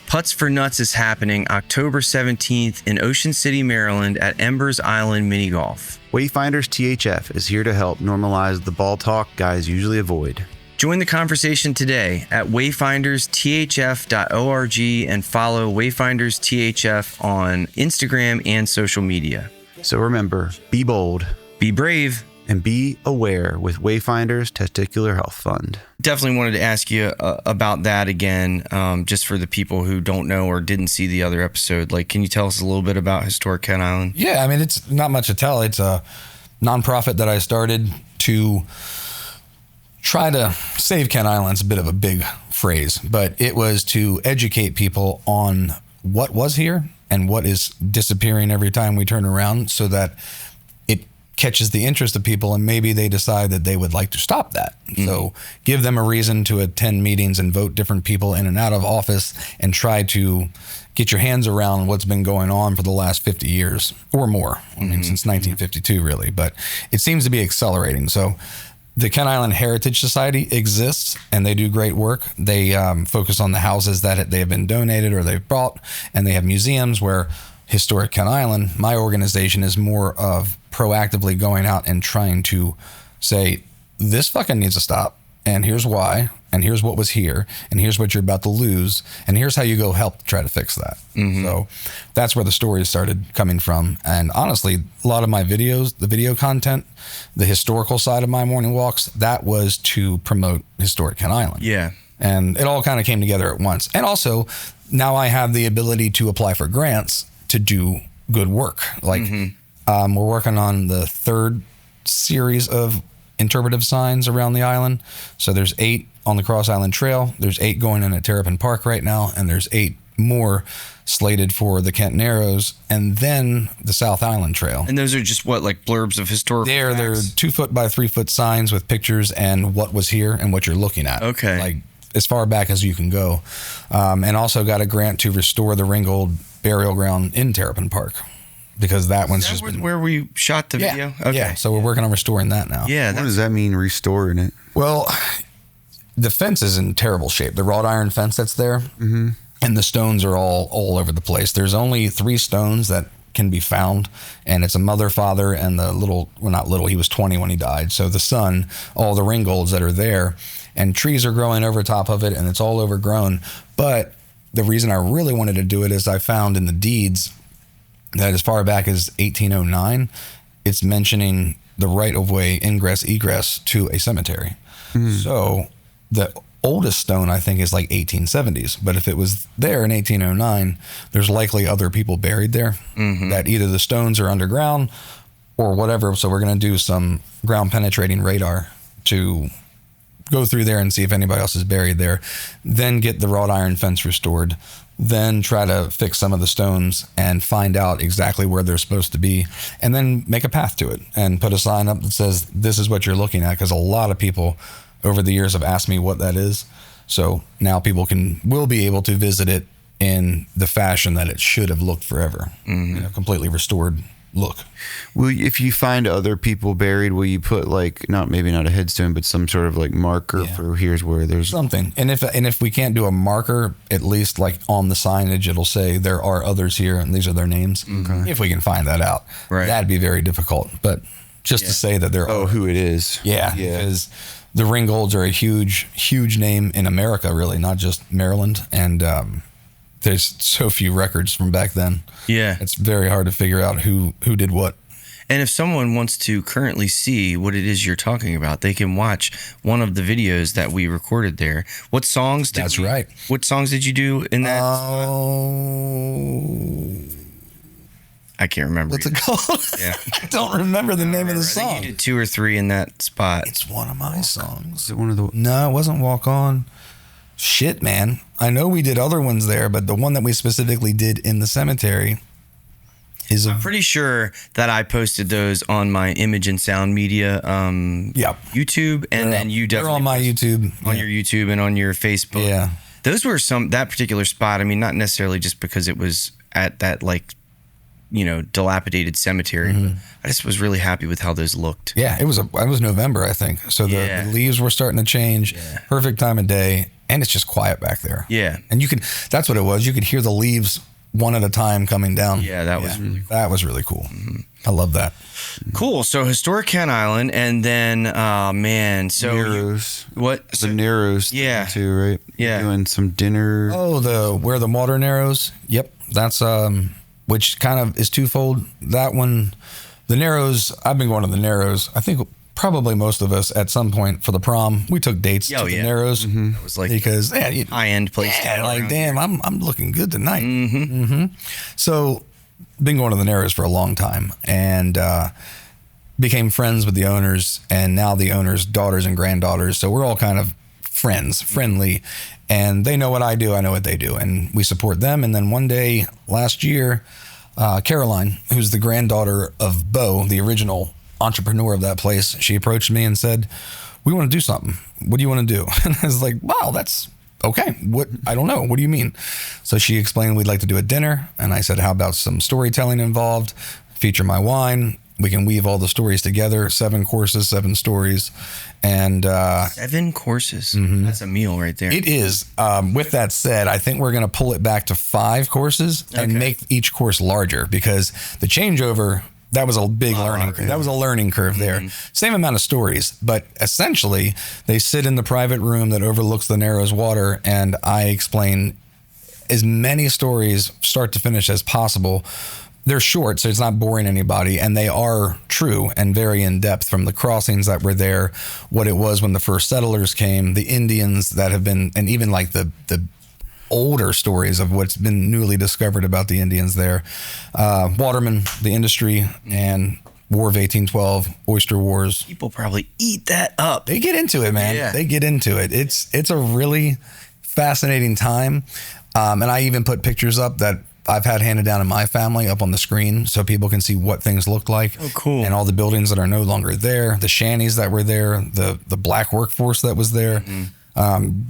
Putts for Nuts is happening October 17th in Ocean City, Maryland at Embers Island Mini Golf. Wayfinders THF is here to help normalize the ball talk guys usually avoid. Join the conversation today at wayfindersthf.org and follow Wayfinders THF on Instagram and social media. So remember, be bold, be brave, and be aware with Wayfinders Testicular Health Fund. Definitely wanted to ask you about that again, just for the people who don't know or didn't see the other episode. Like, can you tell us a little bit about Historic Kent Island? Yeah, I mean, it's not much to tell. It's a nonprofit that I started to try to save Kent Island. It's a bit of a big phrase, but it was to educate people on what was here and what is disappearing every time we turn around, so that it catches the interest of people and maybe they decide that they would like to stop that. Mm-hmm. So give them a reason to attend meetings and vote different people in and out of office and try to get your hands around what's been going on for the last 50 years or more. I mean, since 1952 really, but it seems to be accelerating. So the Kent Island Heritage Society exists and they do great work. They focus on the houses that they have been donated or they've bought, and they have museums where Historic Kent Island, my organization, is more of proactively going out and trying to say, this fucking needs to stop, and here's why, and here's what was here, and here's what you're about to lose, and here's how you go help try to fix that. Mm-hmm. So that's where the stories started coming from. And honestly, a lot of my videos, the video content, the historical side of my morning walks, that was to promote Historic Kent Island. Yeah. And it all kind of came together at once. And also, now I have the ability to apply for grants to do good work. Like, we're working on the third series of interpretive signs around the island. So there's 8 on the Cross Island Trail. There's 8 going in at Terrapin Park right now. And there's 8 more slated for the Kent Narrows and then the South Island Trail. And those are just what, like blurbs of historical They're 2-foot by 3-foot signs with pictures and what was here and what you're looking at. Okay. Like as far back as you can go. And also got a grant to restore the Ringgold burial ground in Terrapin Park, because that one's just been where we shot the video. Okay. Yeah, so we're working on restoring that now. Yeah. What does that mean, restoring it? Well, the fence is in terrible shape. The wrought iron fence that's there, and the stones are all over the place. There's only 3 stones that can be found, and it's a mother, father, and the little, well, not little, he was 20 when he died. So the son, all the Ringgolds that are there, and trees are growing over top of it, and it's all overgrown. But the reason I really wanted to do it is I found in the deeds that as far back as 1809, it's mentioning the right-of-way ingress-egress to a cemetery. So the oldest stone, I think, is like 1870s. But if it was there in 1809, there's likely other people buried there, that either the stones are underground or whatever. So we're going to do some ground-penetrating radar to go through there and see if anybody else is buried there, then get the wrought iron fence restored, then try to fix some of the stones and find out exactly where they're supposed to be, and then make a path to it and put a sign up that says, this is what you're looking at, because a lot of people over the years have asked me what that is. So now people will be able to visit it in the fashion that it should have looked forever, completely restored look. Will you, if you find other people buried, will you put like maybe not a headstone, but some sort of like marker for here's where there's something? And if we can't do a marker, at least like on the signage, it'll say there are others here and these are their names. If we can find that out, that'd be very difficult. But just to say that there are who it is, because the Ringgolds are a huge name in America, really, not just Maryland, and there's so few records from back then. Yeah. It's very hard to figure out who did what. And if someone wants to currently see what it is you're talking about, they can watch one of the videos that we recorded there. What songs did What songs did you do in that? I can't remember. What's it called? Yeah. I don't remember the name of the song. I think you did 2 or 3 in that spot. It's one of my songs. Is it one of the... No, it wasn't Walk On. Shit, man. I know we did other ones there, but the one that we specifically did in the cemetery, I'm pretty sure that I posted those on my Image and Sound Media YouTube, and then you definitely on my YouTube, on your YouTube and on your Facebook. Yeah, those were that particular spot. I mean, not necessarily just because it was at that dilapidated cemetery. But I just was really happy with how those looked. Yeah, it was November, I think. So the leaves were starting to change. Yeah. Perfect time of day, and it's just quiet back there. Yeah, and that's what it was. You could hear the leaves one at a time coming down. Yeah, that was really cool. That was really cool. I love that. Cool. So historic Kent Island, and then so Narrows. What the Narrows? Yeah, too, right? Yeah, doing some dinner. Oh, where the water narrows. Yep, that's which kind of is twofold. That one, the Narrows. I've been going to the Narrows. I think probably most of us at some point for the prom, we took dates to the Narrows. It was like because high-end place. Yeah, like damn, I'm looking good tonight. So been going to the Narrows for a long time, and became friends with the owners, and now the owners' daughters and granddaughters. So we're all kind of friendly, and they know what I do, I know what they do, and we support them. And then one day last year, Caroline, who's the granddaughter of Bo, the original entrepreneur of that place, she approached me and said, "We want to do something. What do you want to do?" And I was like, "Wow, that's okay. What? I don't know. What do you mean?" So she explained we'd like to do a dinner, and I said, "How about some storytelling involved? Feature my wine. We can weave all the stories together. 7 courses, 7 stories, and 7 courses. That's a meal right there. It is. With that said, I think we're going to pull it back to 5 courses and make each course larger, because the changeover." That was a big learning curve. That was a learning curve there. Same amount of stories, but essentially they sit in the private room that overlooks the Narrows water, and I explain as many stories start to finish as possible. They're short, so it's not boring anybody, and they are true and very in depth, from the crossings that were there, what it was when the first settlers came, the Indians that have been, and even like the older stories of what's been newly discovered about the Indians there, Waterman, the industry, and War of 1812, Oyster Wars. People probably eat that up. They get into it, man. Yeah. They get into it. It's a really fascinating time, and I even put pictures up that I've had handed down in my family up on the screen so people can see what things look like. Oh, cool. And all the buildings that are no longer there, the shanties that were there, the black workforce that was there.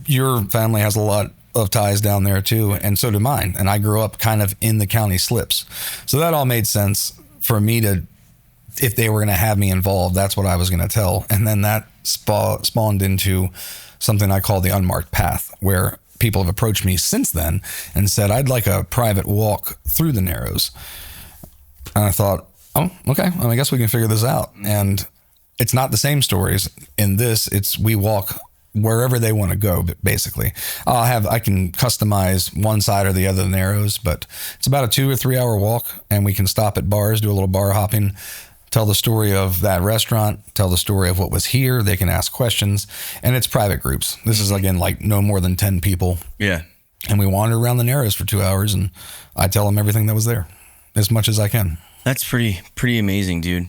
Your family has a lot of ties down there too, and so do mine. And I grew up kind of in the county slips. So that all made sense for me to, if they were going to have me involved, that's what I was going to tell. And then that spawned into something I call the Unmarked Path, where people have approached me since then and said, "I'd like a private walk through the Narrows." And I thought, oh, okay, well, I guess we can figure this out. And it's not the same stories. In this, we walk wherever they want to go, basically. I can customize one side or the other of the Narrows, but it's about a 2 or 3 hour walk, and we can stop at bars, do a little bar hopping, tell the story of that restaurant, tell the story of what was here. They can ask questions, and it's private groups. This is, again, like no more than 10 people. Yeah. And we wander around the Narrows for 2 hours, and I tell them everything that was there as much as I can. That's pretty amazing, dude.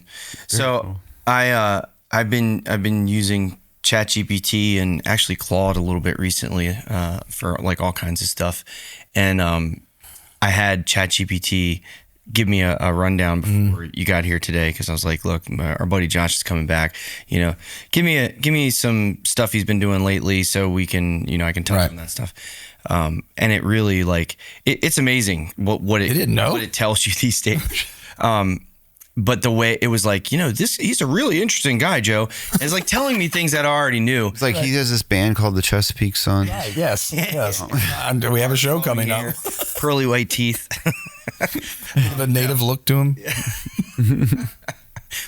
So cool. I've been using ChatGPT and actually Claude a little bit recently for like all kinds of stuff, and I had ChatGPT give me a rundown before you got here today, because I was like, look, our buddy Josh is coming back. Give me some stuff he's been doing lately, so we can I can touch on that stuff. And it really it's amazing what it tells you these days. But the way it was like, he's a really interesting guy, Joe. And it's like telling me things that I already knew. It's like he does this band called the Chesapeake Sun. Yeah, yes. Do we have a show coming up? Pearly white teeth. The native look to him.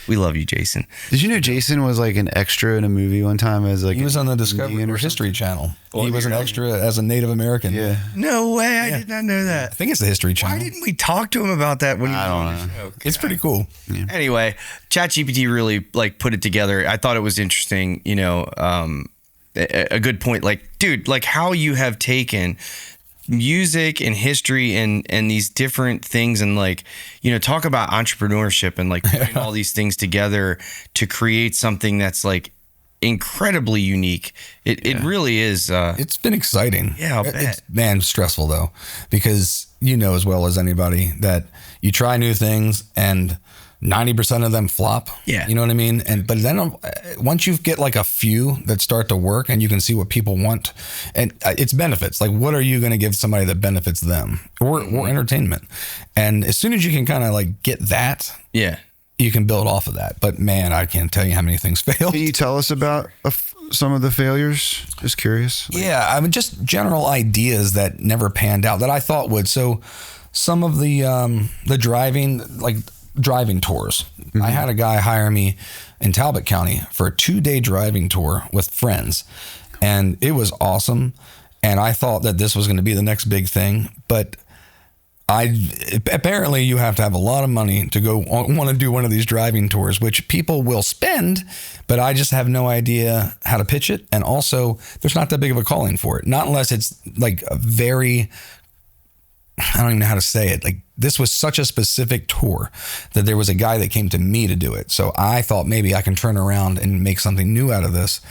We love you, Jason. Did you know Jason was like an extra in a movie one time as like he was on the Discovery or History Channel. He was an extra as a Native American. Yeah. No way. I did not know that. I think it's the History Channel. Why didn't we talk to him about that when I don't know. It's pretty cool. Yeah. Anyway, ChatGPT really put it together. I thought it was interesting, a good point. Dude, how you have taken music and history and these different things and talk about entrepreneurship and putting all these things together to create something that's incredibly unique. It really is. It's been exciting. Yeah, I'll bet. Man, stressful though, because you know as well as anybody that you try new things and 90% of them flop. Yeah. You know what I mean? But then once you get like a few that start to work and you can see what people want and it's benefits, like what are you going to give somebody that benefits them or entertainment? And as soon as you can kind of like get that, Yeah. you can build off of that. But man, I can't tell you how many things failed. Can you tell us about some of the failures? Just curious. Yeah, I mean, just general ideas that never panned out that I thought would. So some of the driving tours. Mm-hmm. I had a guy hire me in Talbot County for a 2-day driving tour with friends, and it was awesome. And I thought that this was going to be the next big thing, but apparently you have to have a lot of money to go want to do one of these driving tours, which people will spend, but I just have no idea how to pitch it. And also there's not that big of a calling for it. Not unless it's like a very, I don't even know how to say it. Like this was such a specific tour that there was a guy that came to me to do it. So I thought maybe I can turn around and make something new out of this.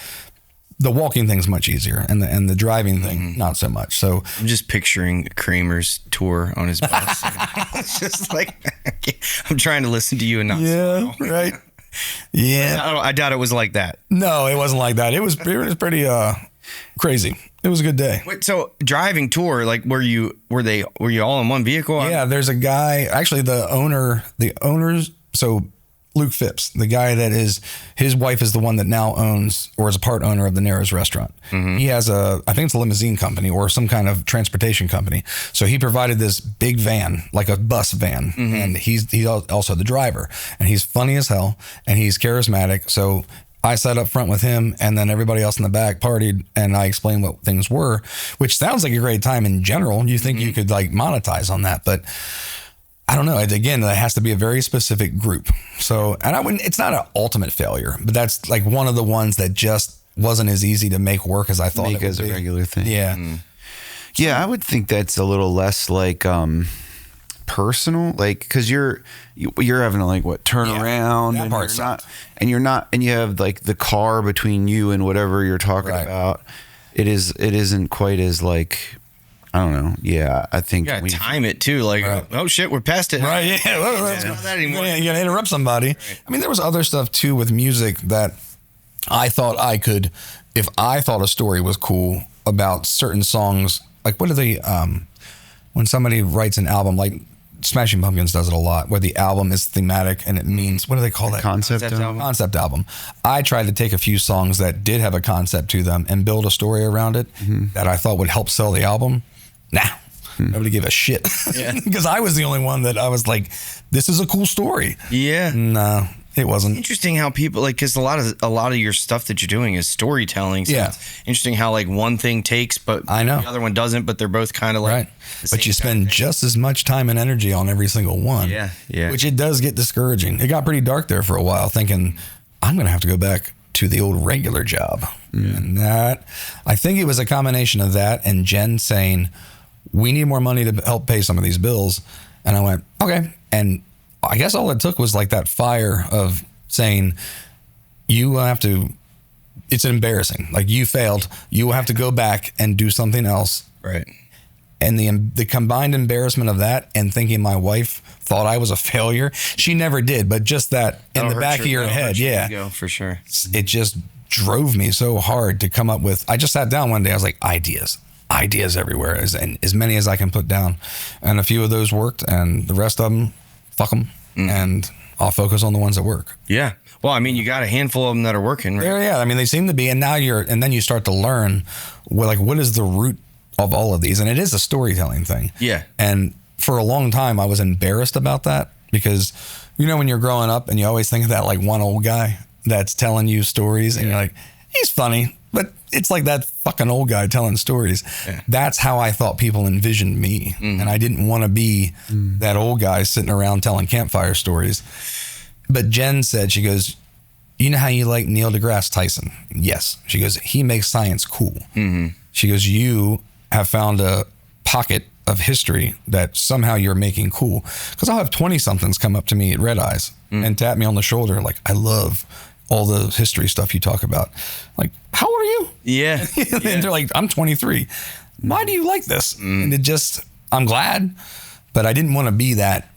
The walking thing's much easier, and the driving thing not so much. So I'm just picturing Kramer's tour on his bus. It's just like I'm trying to listen to you and not. Yeah, right. Yeah, I doubt it was like that. No, it wasn't like that. It was pretty crazy. It was a good day. Wait, so driving tour, like were you all in one vehicle? Yeah, there's a guy. Actually, the owners. So Luke Phipps, the guy that is, his wife is the one that now owns or is a part owner of the Narrows restaurant. Mm-hmm. He has I think it's a limousine company or some kind of transportation company. So he provided this big van, like a bus van. Mm-hmm. And he's also the driver, and he's funny as hell and he's charismatic. So I sat up front with him, and then everybody else in the back partied, and I explained what things were, which sounds like a great time in general. You think you could like monetize on that, but I don't know. Again, that has to be a very specific group. So, and it's not an ultimate failure, but that's like one of the ones that just wasn't as easy to make work as I thought it would as a regular thing. Yeah. Yeah, I would think that's a little less like personal, like because you're having to like turn around that and part's you're not and you have like the car between you and whatever you're talking about. It isn't quite as like, I don't know. Yeah, I think we time it too. Like, oh shit, we're past it. Right? Yeah. Well, it's not that anymore. You gotta interrupt somebody. Right. I mean, there was other stuff too with music that I thought I could, if I thought a story was cool about certain songs. Like, what are they? When somebody writes an album, like Smashing Pumpkins does it a lot, where the album is thematic and it means, what do they call that? Concept album. Concept album. I tried to take a few songs that did have a concept to them and build a story around it that I thought would help sell the album. Nah, nobody gave a shit. Because I was the only one that I was like, this is a cool story. Yeah. No, it wasn't. Interesting how people like, because a lot of your stuff that you're doing is storytelling. So it's interesting how like one thing takes, but I know the other one doesn't, but they're both kind of like but you spend just as much time and energy on every single one. Yeah. Which it does get discouraging. It got pretty dark there for a while, thinking I'm going to have to go back to the old regular job. And that, I think it was a combination of that and Jen saying, we need more money to help pay some of these bills. And I went, okay. And I guess all it took was like that fire of saying, you have to, it's embarrassing. Like you failed. You have to go back and do something else. Right. And the combined embarrassment of that and thinking my wife thought I was a failure. She never did, but just that in the back of your head. Yeah. Ego, for sure. It just drove me so hard to come up with, I just sat down one day. I was like, ideas everywhere, and as many as I can put down, and a few of those worked, and the rest of them, fuck them, and I'll focus on the ones that work. Yeah. Well, I mean, you got a handful of them that are working, right? Yeah. I mean, they seem to be, and now then you start to learn, what is the root of all of these, and it is a storytelling thing. Yeah. And for a long time, I was embarrassed about that because, when you're growing up and you always think of that like one old guy that's telling you stories, and you're like, he's funny. But it's like that fucking old guy telling stories. Yeah. That's how I thought people envisioned me. Mm-hmm. And I didn't want to be that old guy sitting around telling campfire stories. But Jen said, she goes, you know how you like Neil deGrasse Tyson? Yes. She goes, he makes science cool. Mm-hmm. She goes, you have found a pocket of history that somehow you're making cool. Because I'll have 20-somethings come up to me at Red Eyes and tap me on the shoulder like, I love all the history stuff you talk about. Like, how old are you? Yeah. And they're like, I'm 23. Why do you like this? And it just, I'm glad, but I didn't want to be that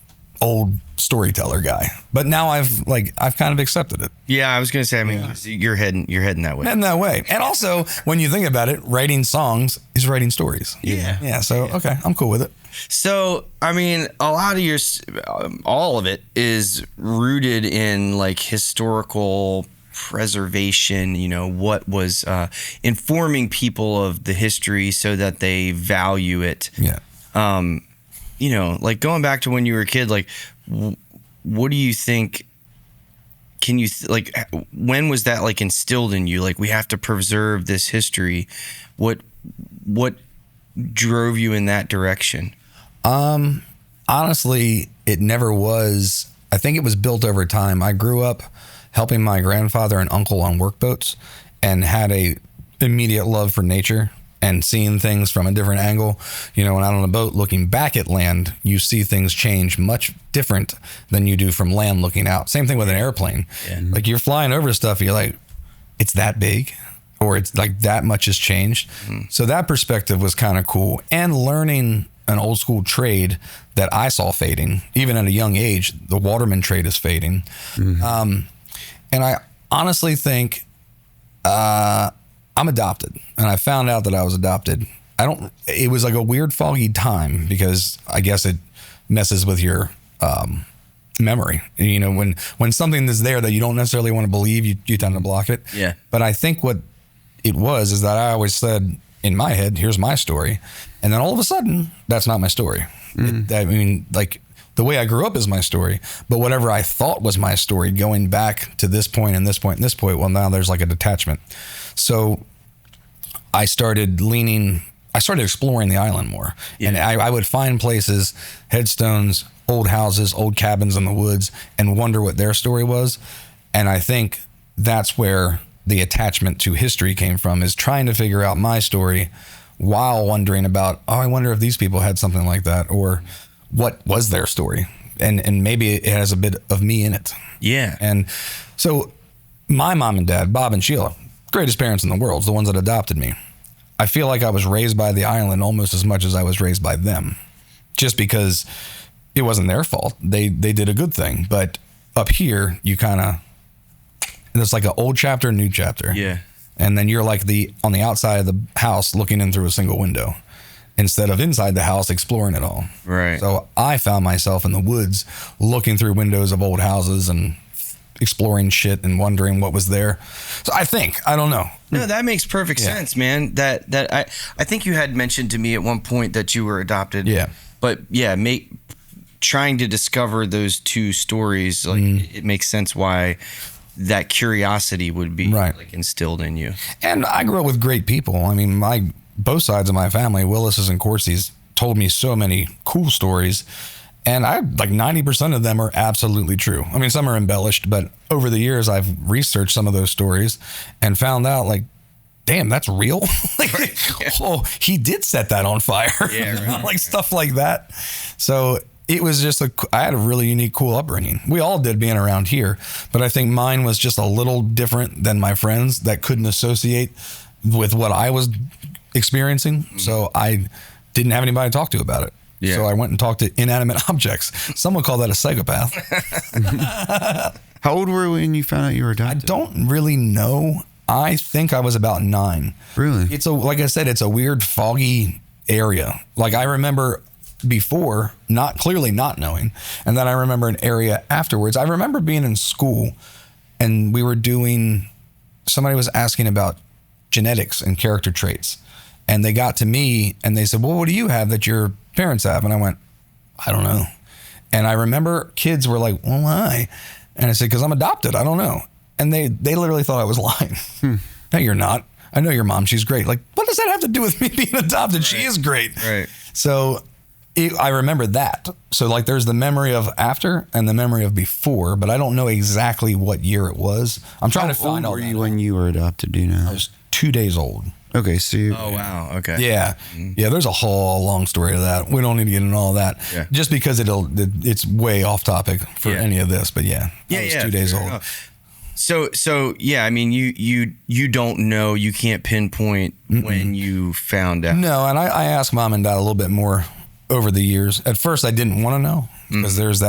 old storyteller guy. But now I've kind of accepted it. Yeah, I was gonna say. I mean, you're heading that way. Heading that way. And also, when you think about it, writing songs is writing stories. Yeah. So okay, I'm cool with it. So, I mean, a lot of all of it is rooted in like historical preservation, what was informing people of the history so that they value it. Yeah. Like going back to when you were a kid, like, what do you think? Can you when was that like instilled in you? Like, we have to preserve this history. What drove you in that direction? Honestly, it never was. I think it was built over time. I grew up helping my grandfather and uncle on workboats and had a immediate love for nature and seeing things from a different angle. When out on a boat looking back at land, you see things change much different than you do from land looking out. Same thing with an airplane. Yeah. Like, you're flying over stuff, you're like, it's that big, or it's like that much has changed. So that perspective was kind of cool. And learning an old school trade that I saw fading, even at a young age, the waterman trade is fading. And I honestly think I'm adopted, and I found out that I was adopted. It was like a weird foggy time because I guess it messes with your memory. When something is there that you don't necessarily want to believe, you tend to block it. Yeah. But I think what it was is that I always said in my head, here's my story. And then all of a sudden, that's not my story. The way I grew up is my story, but whatever I thought was my story going back to this point and this point and this point, well, now there's like a detachment. So I started exploring the island more. Yeah. And I would find places, headstones, old houses, old cabins in the woods, and wonder what their story was. And I think that's where the attachment to history came from, is trying to figure out my story while wondering about, I wonder if these people had something like that, or what was their story. And maybe it has a bit of me in it. Yeah. And so my mom and dad, Bob and Sheila, greatest parents in the world, the ones that adopted me. I feel like I was raised by the island almost as much as I was raised by them, just because it wasn't their fault. They did a good thing. But up here, you kind of, it's like an old chapter, new chapter. Yeah. And then you're like on the outside of the house looking in through a single window instead of inside the house exploring it all. Right. So I found myself in the woods looking through windows of old houses and exploring shit and wondering what was there. So I don't know. No, that makes perfect sense, man. That I think you had mentioned to me at one point that you were adopted. Yeah. But yeah, trying to discover those two stories, like it makes sense why that curiosity would be like instilled in you. And I grew up with great people. I mean, both sides of my family, Willis's and Coursey's, told me so many cool stories. And 90% of them are absolutely true. I mean, some are embellished, but over the years, I've researched some of those stories and found out, like, damn, that's real. Oh, he did set that on fire. Yeah, right, stuff like that. So it was just I had a really unique, cool upbringing. We all did, being around here, but I think mine was just a little different than my friends that couldn't associate with what I was experiencing. So I didn't have anybody to talk to about it. Yeah. So I went and talked to inanimate objects. Some would call that a psychopath. How old were you when you found out you were adopted? I don't really know. I think I was about 9. Really? Like I said, it's a weird, foggy area. Like, I remember before not knowing, and then I remember an area afterwards. I remember being in school and somebody was asking about genetics and character traits, and they got to me and they said, well, what do you have that your parents have? And I went, I don't know. And I remember kids were like, well, why? And I said, because I'm adopted. I don't know. And they literally thought I was lying. No, you're not. I know your mom. She's great. Like, what does that have to do with me being adopted? Right. She is great. Right. So I remember that. So like, there's the memory of after and the memory of before, but I don't know exactly what year it was. I'm trying to find out. How old were you when you were adopted? Do you know? I was 2 days old. Okay, so oh wow, okay, yeah, yeah. There's a whole long story to that. We don't need to get into all that, just because it's way off topic for any of this. But I was 2 days old. So yeah, I mean, you don't know, you can't pinpoint when you found out. No, and I asked mom and dad a little bit more over the years. At first, I didn't want to know because there's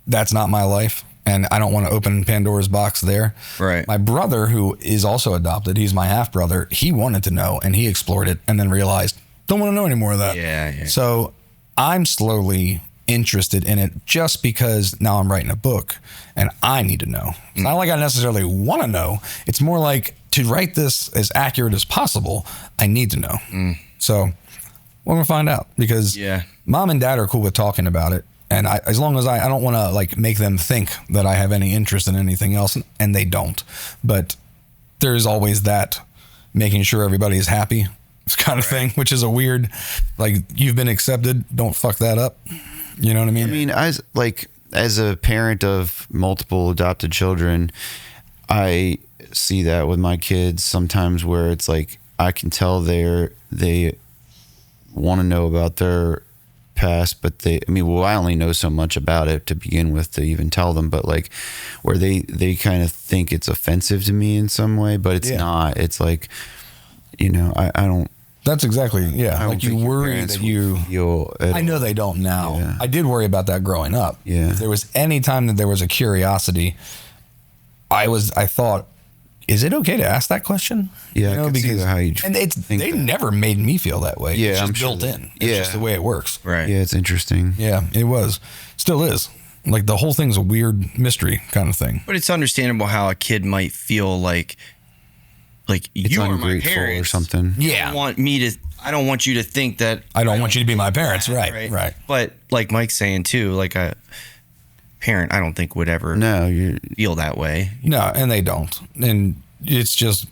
that's not my life, and I don't want to open Pandora's box there. Right. My brother, who is also adopted, he's my half brother. He wanted to know, and he explored it, and then realized don't want to know any more of that. Yeah. So I'm slowly interested in it just because now I'm writing a book and I need to know. It's not like I necessarily want to know. It's more like to write this as accurate as possible, I need to know. So we're going to find out because mom and dad are cool with talking about it. And as long as I don't want to like make them think that I have any interest in anything else, and they don't. But there's always that making sure everybody is happy kind of thing, which is a weird, like, you've been accepted, don't fuck that up. You know what I mean? I mean, as a parent of multiple adopted children, I see that with my kids sometimes where it's like I can tell they want to know about their past, but I only know so much about it to begin with to even tell them, but like where they kind of think it's offensive to me in some way, but it's not. It's like, I don't. That's exactly, like you worry that I know they don't now. Yeah. I did worry about that growing up. Yeah. If there was any time that there was a curiosity, I thought, is it okay to ask that question? Yeah, I can see how you they never made me feel that way. Yeah, it's just built in. It's just the way it works. Right. Yeah, it's interesting. Yeah, it was. Still is. Like the whole thing's a weird mystery kind of thing. But it's understandable how a kid might feel like it's you are my ungrateful parents or something. Yeah. I don't want you to think that. I don't want you to be my parents. Right. But like Mike's saying too, like a parent, I don't think would ever feel that way. No, and they don't. And it's just,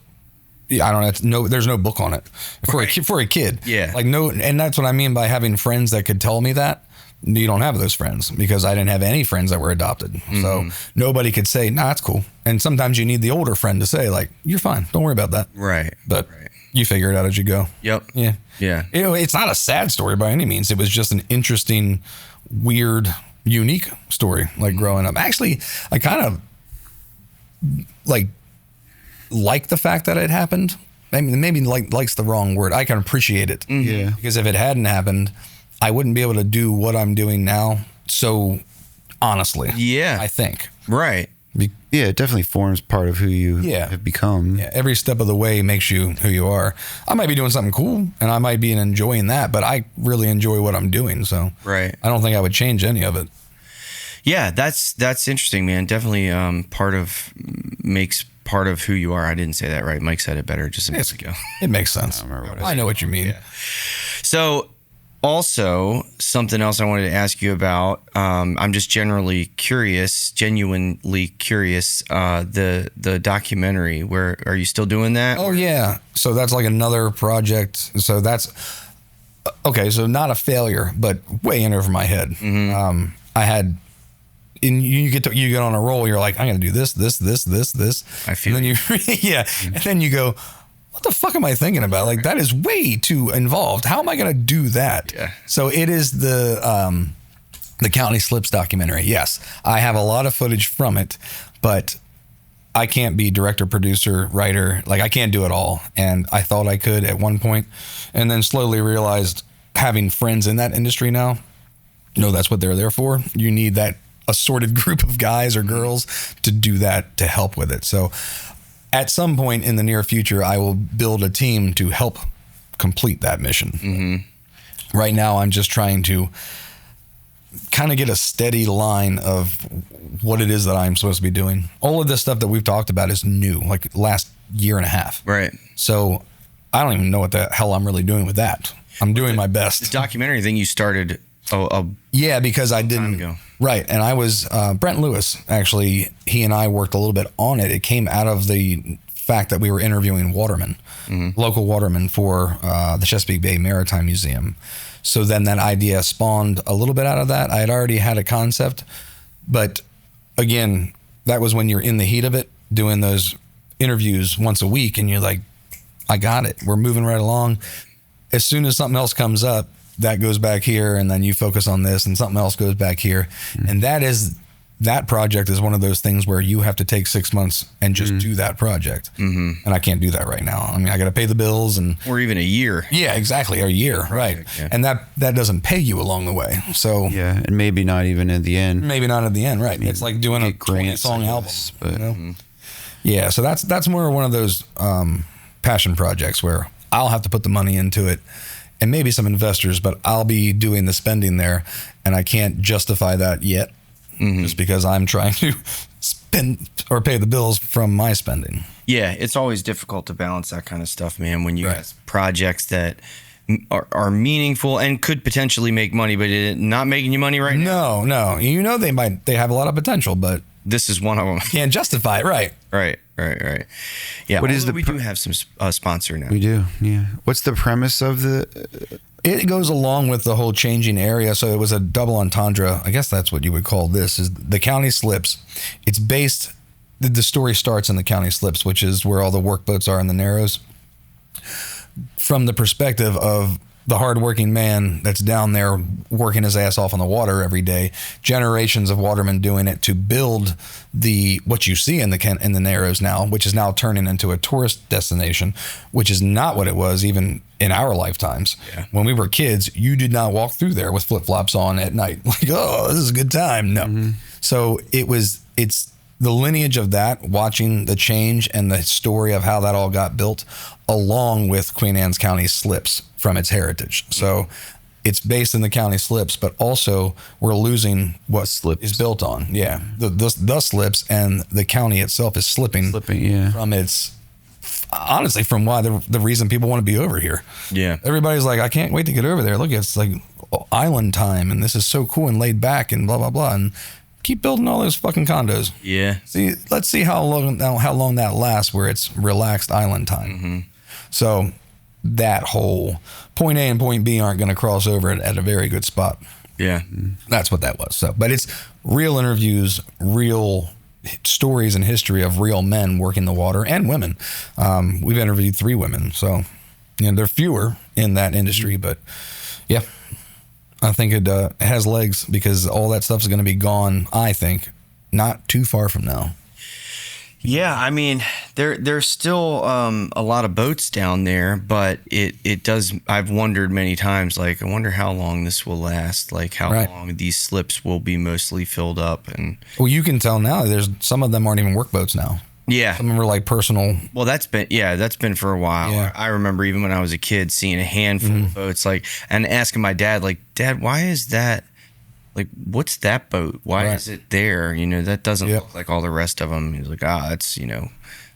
I don't know. There's no book on it for a kid. Yeah. Like and that's what I mean by having friends that could tell me that. You don't have those friends because I didn't have any friends that were adopted. So nobody could say, nah, that's cool. And sometimes you need the older friend to say like, you're fine. Don't worry about that. Right. But you figure it out as you go. Yep. Yeah. Yeah. It's not a sad story by any means. It was just an interesting, weird, unique story. Like growing up, actually, I kind of like the fact that it happened. I mean, maybe like's the wrong word. I can appreciate it. Yeah. Because if it hadn't happened, I wouldn't be able to do what I'm doing now so honestly. Yeah. I think. Right. Yeah, it definitely forms part of who you have become. Yeah, every step of the way makes you who you are. I might be doing something cool and I might be enjoying that, but I really enjoy what I'm doing. So I don't think I would change any of it. Yeah, that's interesting, man. Definitely makes part of who you are. I didn't say that right. Mike said it better just a minute ago. It makes sense. I know what you mean. Yeah. So also, something else I wanted to ask you about. I'm just genuinely curious. The documentary. Where are you still doing that? Oh yeah. So that's like another project. So that's okay. So not a failure, but way in over my head. I had. And you get on a roll. You're like, I'm gonna do this. I feel. And then and then you go, what the fuck am I thinking about? Like that is way too involved. How am I going to do that? Yeah. So it is the County Slips documentary. Yes, I have a lot of footage from it, but I can't be director, producer, writer. Like I can't do it all. And I thought I could at one point, and then slowly realized having friends in that industry now, that's what they're there for. You need that assorted group of guys or girls to do that, to help with it. So at some point in the near future, I will build a team to help complete that mission. Right now, I'm just trying to kind of get a steady line of what it is that I'm supposed to be doing. All of this stuff that we've talked about is new, like last year and a half. Right. So I don't even know what the hell I'm really doing with that. I'm doing my best. The documentary thing you started. Because I didn't. Ago. Right. And I was, Brent Lewis, actually, he and I worked a little bit on it. It came out of the fact that we were interviewing watermen, local watermen for the Chesapeake Bay Maritime Museum. So then that idea spawned a little bit out of that. I had already had a concept, but again, that was when you're in the heat of it, doing those interviews once a week, and you're like, I got it. We're moving right along. As soon as something else comes up, that goes back here, and then you focus on this, and something else goes back here. And that is that project is one of those things where you have to take 6 months and just do that project. And I can't do that right now. I mean, I got to pay the bills or even a year. Yeah, exactly. A year. Right. Yeah. And that doesn't pay you along the way. So yeah, and maybe not even in the end. maybe not at the end. Right. It's like doing a grants, 20-song album. But You know? Yeah. So that's more one of those passion projects where I'll have to put the money into it and maybe some investors, but I'll be doing the spending there, and I can't justify that yet. Just because I'm trying to spend or pay the bills from my spending. Yeah, it's always difficult to balance that kind of stuff, man, when you Right. have projects that are meaningful and could potentially make money, but not making you money right now. No. You know they have a lot of potential, but This is one of them. can't justify it, right? Right. Yeah, What is we do have some sponsor now. we do, yeah. What's the premise of the? It goes along with the whole changing area. So it was a double entendre. I guess that's what you would call this, is the county slips. It's based, the story starts in the county slips, which is where all the workboats are in the Narrows. From the perspective of the hardworking man that's down there working his ass off on the water every day, generations of watermen doing it to build what you see in the Narrows now, which is now turning into a tourist destination, which is not what it was even in our lifetimes. Yeah. When we were kids, you did not walk through there with flip-flops on at night. Like, oh, this is a good time. No. So it's the lineage of that, watching the change and the story of how that all got built, along with Queen Anne's County slips from its heritage. So it's based in the county slips, but also we're losing what is built on. Yeah. The slips, and the county itself is slipping Yeah. from its, honestly, from why the reason people want to be over here. Yeah. Everybody's like, I can't wait to get over there. Look, it's like island time, and this is so cool and laid back and blah, blah, blah. And keep building all those fucking condos. Yeah. See, let's see how long that lasts, where it's relaxed island time. So that whole point A and point B aren't going to cross over at a very good spot. Yeah. That's what that was. So, but it's real interviews, real stories and history of real men working the water, and women. We've interviewed 3 women, so they're fewer in that industry, but yeah, I think it has legs, because all that stuff is going to be gone, I think, not too far from now. Yeah, I mean, there's still a lot of boats down there, but it does. I've wondered many times, like, I wonder how long this will last, like how long these slips will be mostly filled up. And well, you can tell now. There's some of them aren't even workboats now. Yeah, some of them are like personal. Well, that's been for a while. Yeah. I remember even when I was a kid seeing a handful of boats, like, and asking my dad, like, Dad, why is that? Like, what's that boat? Why is it there? That doesn't look like all the rest of them. He's like, that's,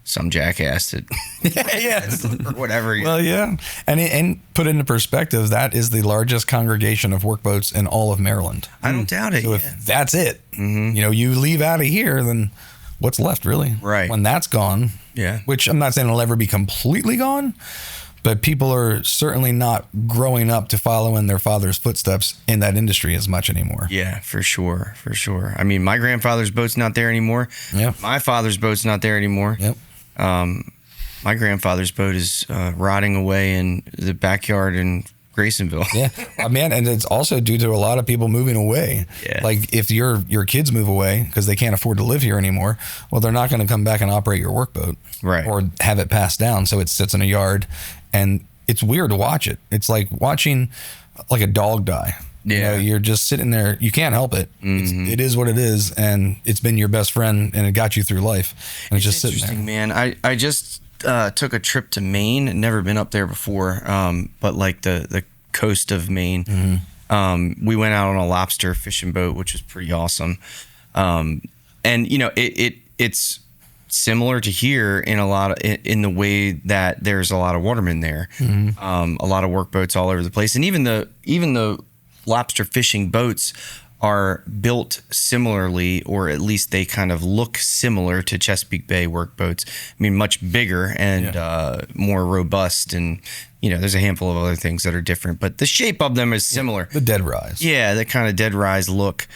some jackass that, or whatever. Well, yeah. And put into perspective, that is the largest congregation of workboats in all of Maryland. I don't doubt it. So if that's it, you leave out of here, then what's left, really? Right. When that's gone. Yeah. Which I'm not saying it'll ever be completely gone, but people are certainly not growing up to follow in their father's footsteps in that industry as much anymore. Yeah, for sure. I mean, my grandfather's boat's not there anymore. Yep. My father's boat's not there anymore. Yep. My grandfather's boat is rotting away in the backyard in Graysonville. Yeah, man, and it's also due to a lot of people moving away. Yeah. Like if your kids move away because they can't afford to live here anymore, well, they're not going to come back and operate your workboat, right? Or have it passed down, so it sits in a yard, and it's weird to watch it. It's like watching like a dog die. Yeah, you're just sitting there. You can't help it. It is what it is, and it's been your best friend, and it got you through life. And it's just sitting there. Man, I just took a trip to Maine. Never been up there before, but like the coast of Maine. We went out on a lobster fishing boat, which was pretty awesome. And it's similar to here in the way that there's a lot of watermen there, a lot of workboats all over the place, and even the lobster fishing boats are built similarly, or at least they kind of look similar to Chesapeake Bay workboats. I mean, much bigger and more robust, and there's a handful of other things that are different, but the shape of them is similar. The dead rise. Yeah, that kind of dead rise look.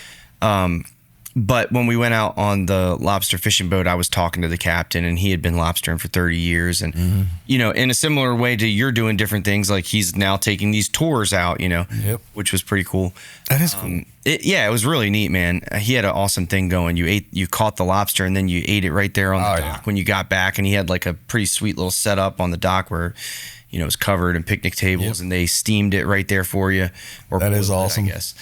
But when we went out on the lobster fishing boat, I was talking to the captain, and he had been lobstering for 30 years. And, in a similar way to you're doing different things, like he's now taking these tours out, which was pretty cool. That is cool. It was really neat, man. He had an awesome thing going. You caught the lobster, and then you ate it right there on the dock when you got back. And he had like a pretty sweet little setup on the dock where, it was covered in picnic tables, and they steamed it right there for you. That is awesome. I guess.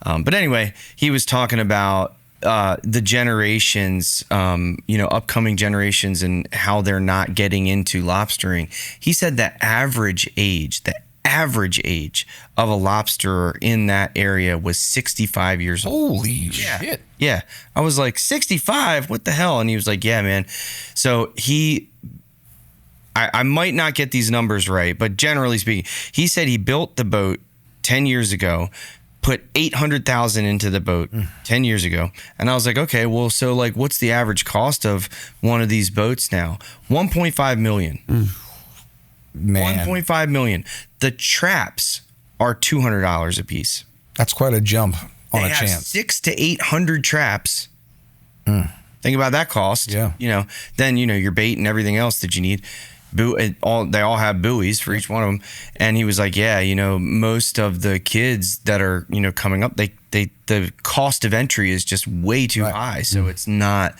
But anyway, he was talking about the generations, upcoming generations and how they're not getting into lobstering. He said the average age of a lobsterer in that area was 65 years old. Holy shit. Yeah. I was like, 65? What the hell? And he was like, yeah, man. So I might not get these numbers right, but generally speaking, he said he built the boat 10 years ago, put $800,000 into the boat 10 years ago. And I was like, okay, well, so like, what's the average cost of one of these boats now? $1.5 million. Man. $1.5 million. The traps are $200 a piece. That's quite a jump on They a have chance. 600 to 800 traps. Think about that cost. Yeah. Then, your bait and everything else that you need. They all have buoys for each one of them. And he was like, yeah, most of the kids that are, coming up, the cost of entry is just way too high. So it's not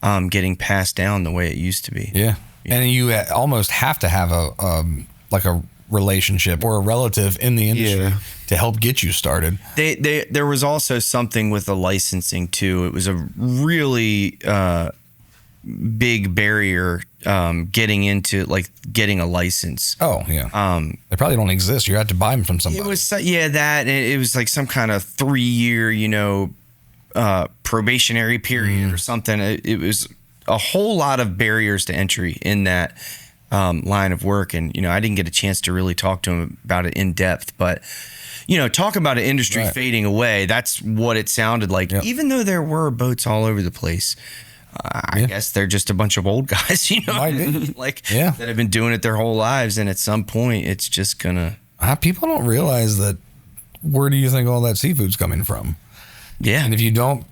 getting passed down the way it used to be. Yeah. And you almost have to have a relationship or a relative in the industry to help get you started. There was also something with the licensing too. It was a really big barrier getting into getting a license. Oh yeah. They probably don't exist. You had to buy them from somebody. It was it was like some kind of 3-year probationary period or something. It was a whole lot of barriers to entry in that line of work, and I didn't get a chance to really talk to him about it in depth, but talk about an industry fading away. That's what it sounded like. Yep. Even though there were boats all over the place. I guess they're just a bunch of old guys, that have been doing it their whole lives. And at some point, it's just gonna. People don't realize that. Where do you think all that seafood's coming from? Yeah. And if you don't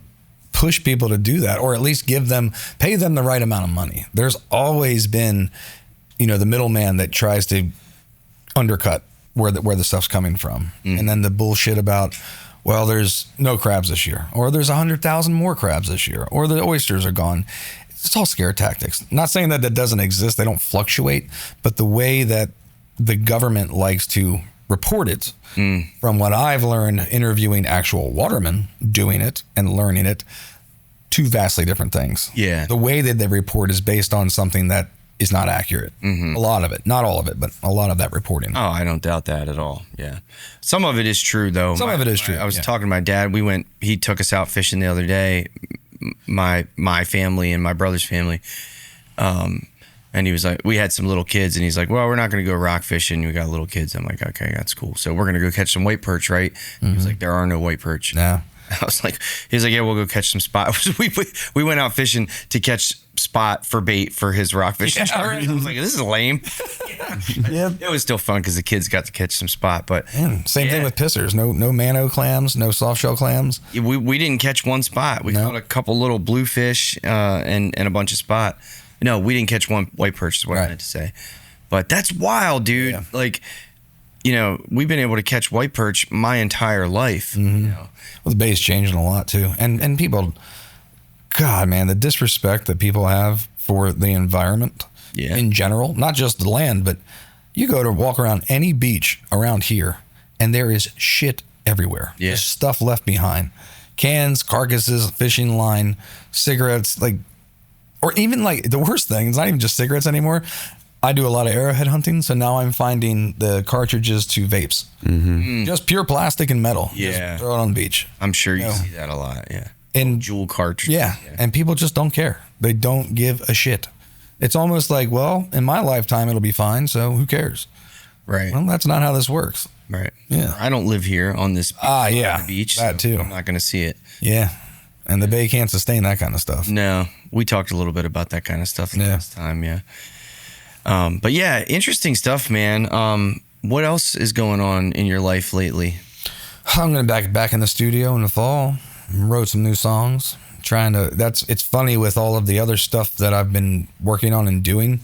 push people to do that, or at least pay them the right amount of money, there's always been, the middleman that tries to undercut where the stuff's coming from, and then the bullshit about. Well, there's no crabs this year, or there's 100,000 more crabs this year, or the oysters are gone. It's all scare tactics. Not saying that doesn't exist. They don't fluctuate, but the way that the government likes to report it, from what I've learned interviewing actual watermen doing it and learning it, two vastly different things. Yeah. The way that they report is based on something that is not accurate. A lot of it, not all of it, but a lot of that reporting. Oh, I don't doubt that at all. Yeah. Some of it is true though. Some of it is true. I was talking to my dad. He took us out fishing the other day, my family and my brother's family. And he was like, we had some little kids, and he's like, well, we're not going to go rock fishing. We got little kids. I'm like, okay, that's cool. So we're going to go catch some white perch, right? He was like, there are no white perch. No. I was like, he's like, yeah, we'll go catch some spot. We went out fishing to catch spot for bait for his rock fishing. Yeah, right. I was like, this is lame. Yeah. It was still fun because the kids got to catch some spot. But Same thing with pissers. No mano clams, no soft shell clams. we didn't catch one spot. We caught a couple little bluefish and a bunch of spot. No, we didn't catch one white perch is what I meant to say. But that's wild, dude. Yeah. Like, we've been able to catch white perch my entire life. Well, the bay's changing a lot too. And people, God, man, the disrespect that people have for the environment in general, not just the land, but you go to walk around any beach around here and there is shit everywhere. Yeah. There's stuff left behind. Cans, carcasses, fishing line, cigarettes, or even the worst thing, it's not even just cigarettes anymore. I do a lot of arrowhead hunting, so now I'm finding the cartridges to vapes. Just pure plastic and metal. Yeah. Just throw it on the beach. I'm sure you see that a lot. Yeah. And Jewel cartridges. Yeah. And people just don't care. They don't give a shit. It's almost like, well, in my lifetime, it'll be fine. So who cares? Right. Well, that's not how this works. Right. Yeah. I don't live here on this beach. That too. I'm not going to see it. Yeah. And the bay can't sustain that kind of stuff. No. We talked a little bit about that kind of stuff last time. Yeah. But yeah, interesting stuff, man. What else is going on in your life lately? I'm going to back in the studio in the fall. wrote some new songs. It's funny with all of the other stuff that I've been working on and doing.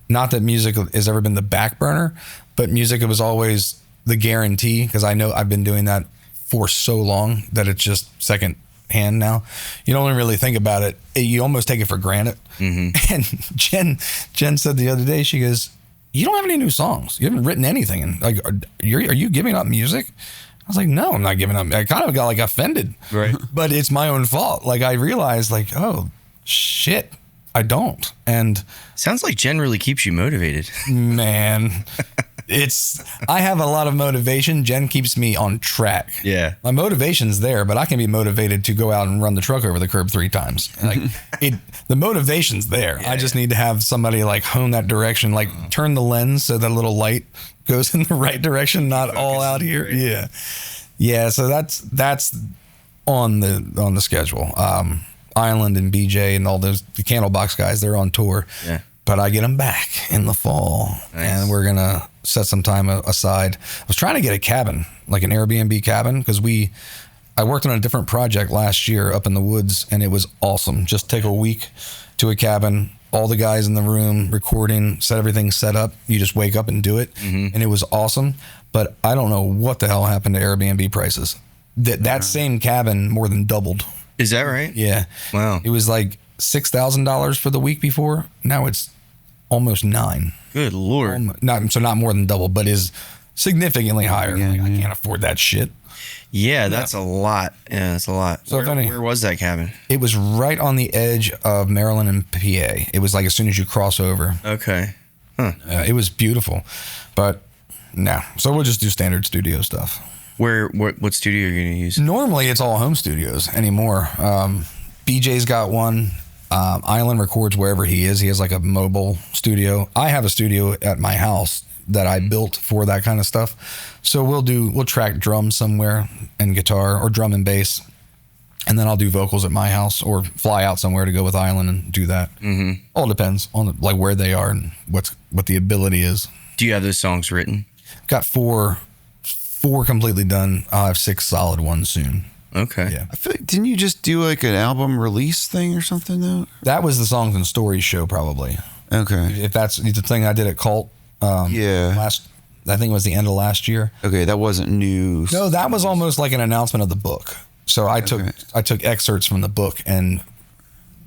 Not that music has ever been the back burner, but music was always the guarantee, because I know I've been doing that for so long that it's just second hand now. You don't really think about it. You almost take it for granted. Mm-hmm. And Jen said the other day, she goes, "You don't have any new songs. You haven't written anything. And like, are you giving up music?" I was like, "No, I'm not giving up." I kind of got like offended, right? But it's my own fault. Like I realized, like, oh shit, I don't. And sounds like Jen really keeps you motivated, man. I have a lot of motivation. Jen keeps me on track. Yeah. My motivation's there, but I can be motivated to go out and run the truck over the curb 3 times. Like the motivation's there. Yeah, I just need to have somebody like hone that direction, like turn the lens so that little light goes in the right direction, not all out here. Right. Yeah. Yeah. So that's on the schedule. Island and BJ and all the Candlebox guys, they're on tour. Yeah. But I get them back in the fall. Nice. And we're going to set some time aside. I was trying to get a cabin, like an Airbnb cabin, because I worked on a different project last year up in the woods, and it was awesome. Just take a week to a cabin, all the guys in the room recording, everything set up. You just wake up and do it. Mm-hmm. And it was awesome. But I don't know what the hell happened to Airbnb prices. That same cabin more than doubled. Is that right? Yeah. Wow. It was like $6,000 for the week before. Now it's almost $9,000. Good Lord. Not more than double, but is significantly higher. Yeah, like, I can't afford that shit. Yeah, that's a lot. Yeah, that's a lot. So where was that cabin? It was right on the edge of Maryland and PA. It was like as soon as you cross over. Okay. Huh. It was beautiful, but no. So we'll just do standard studio stuff. What studio are you going to use? Normally it's all home studios anymore. BJ's got one. Island records wherever he is. He has like a mobile studio. I have a studio at my house that I built for that kind of stuff. So we'll track drums somewhere and guitar, or drum and bass. And then I'll do vocals at my house or fly out somewhere to go with Island and do that. Mm-hmm. All depends on like where they are and what the ability is. Do you have those songs written? Got four completely done. I'll have 6 solid ones soon. Okay. Yeah. I feel like, didn't you just do like an album release thing or something though? That was the Songs and Stories show probably. Okay. If that's the thing I did at Cult. Yeah. I think it was the end of last year. Okay, that wasn't new. No, that was almost like an announcement of the book. So I took excerpts from the book and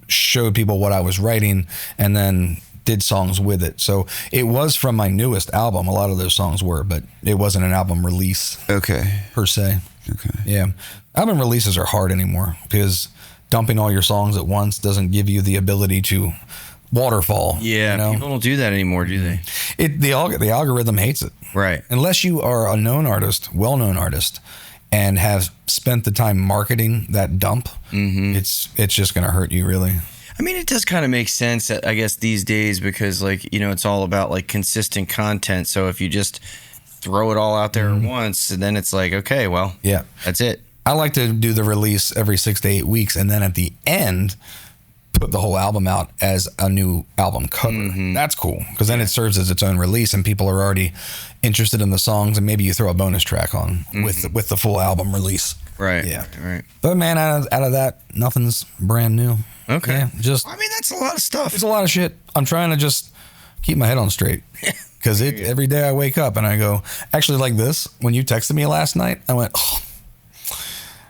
showed people what I was writing, and then did songs with it. So it was from my newest album. A lot of those songs were, but it wasn't an album release. Okay. Per se. Okay. Yeah. Album releases are hard anymore because dumping all your songs at once doesn't give you the ability to waterfall. Yeah, you know? People don't do that anymore, do they? The algorithm hates it. Right. Unless you are a known artist, well-known artist, and have spent the time marketing that dump, it's just going to hurt you, really. I mean, it does kind of make sense, I guess, these days because, like, you know, it's all about, like, consistent content. So if you just throw it all out there at once, and then it's like, okay, well, yeah, that's it. I like to do the release every 6 to 8 weeks, and then at the end, put the whole album out as a new album cover. That's cool, because then it serves as its own release, and people are already interested in the songs, and maybe you throw a bonus track on with the full album release. Right. Yeah. Right. But man, out of that, nothing's brand new. Okay. Yeah, I mean, that's a lot of stuff. It's a lot of shit. I'm trying to just keep my head on straight. Because every day I wake up and I go, actually, like this, when you texted me last night, I went, oh,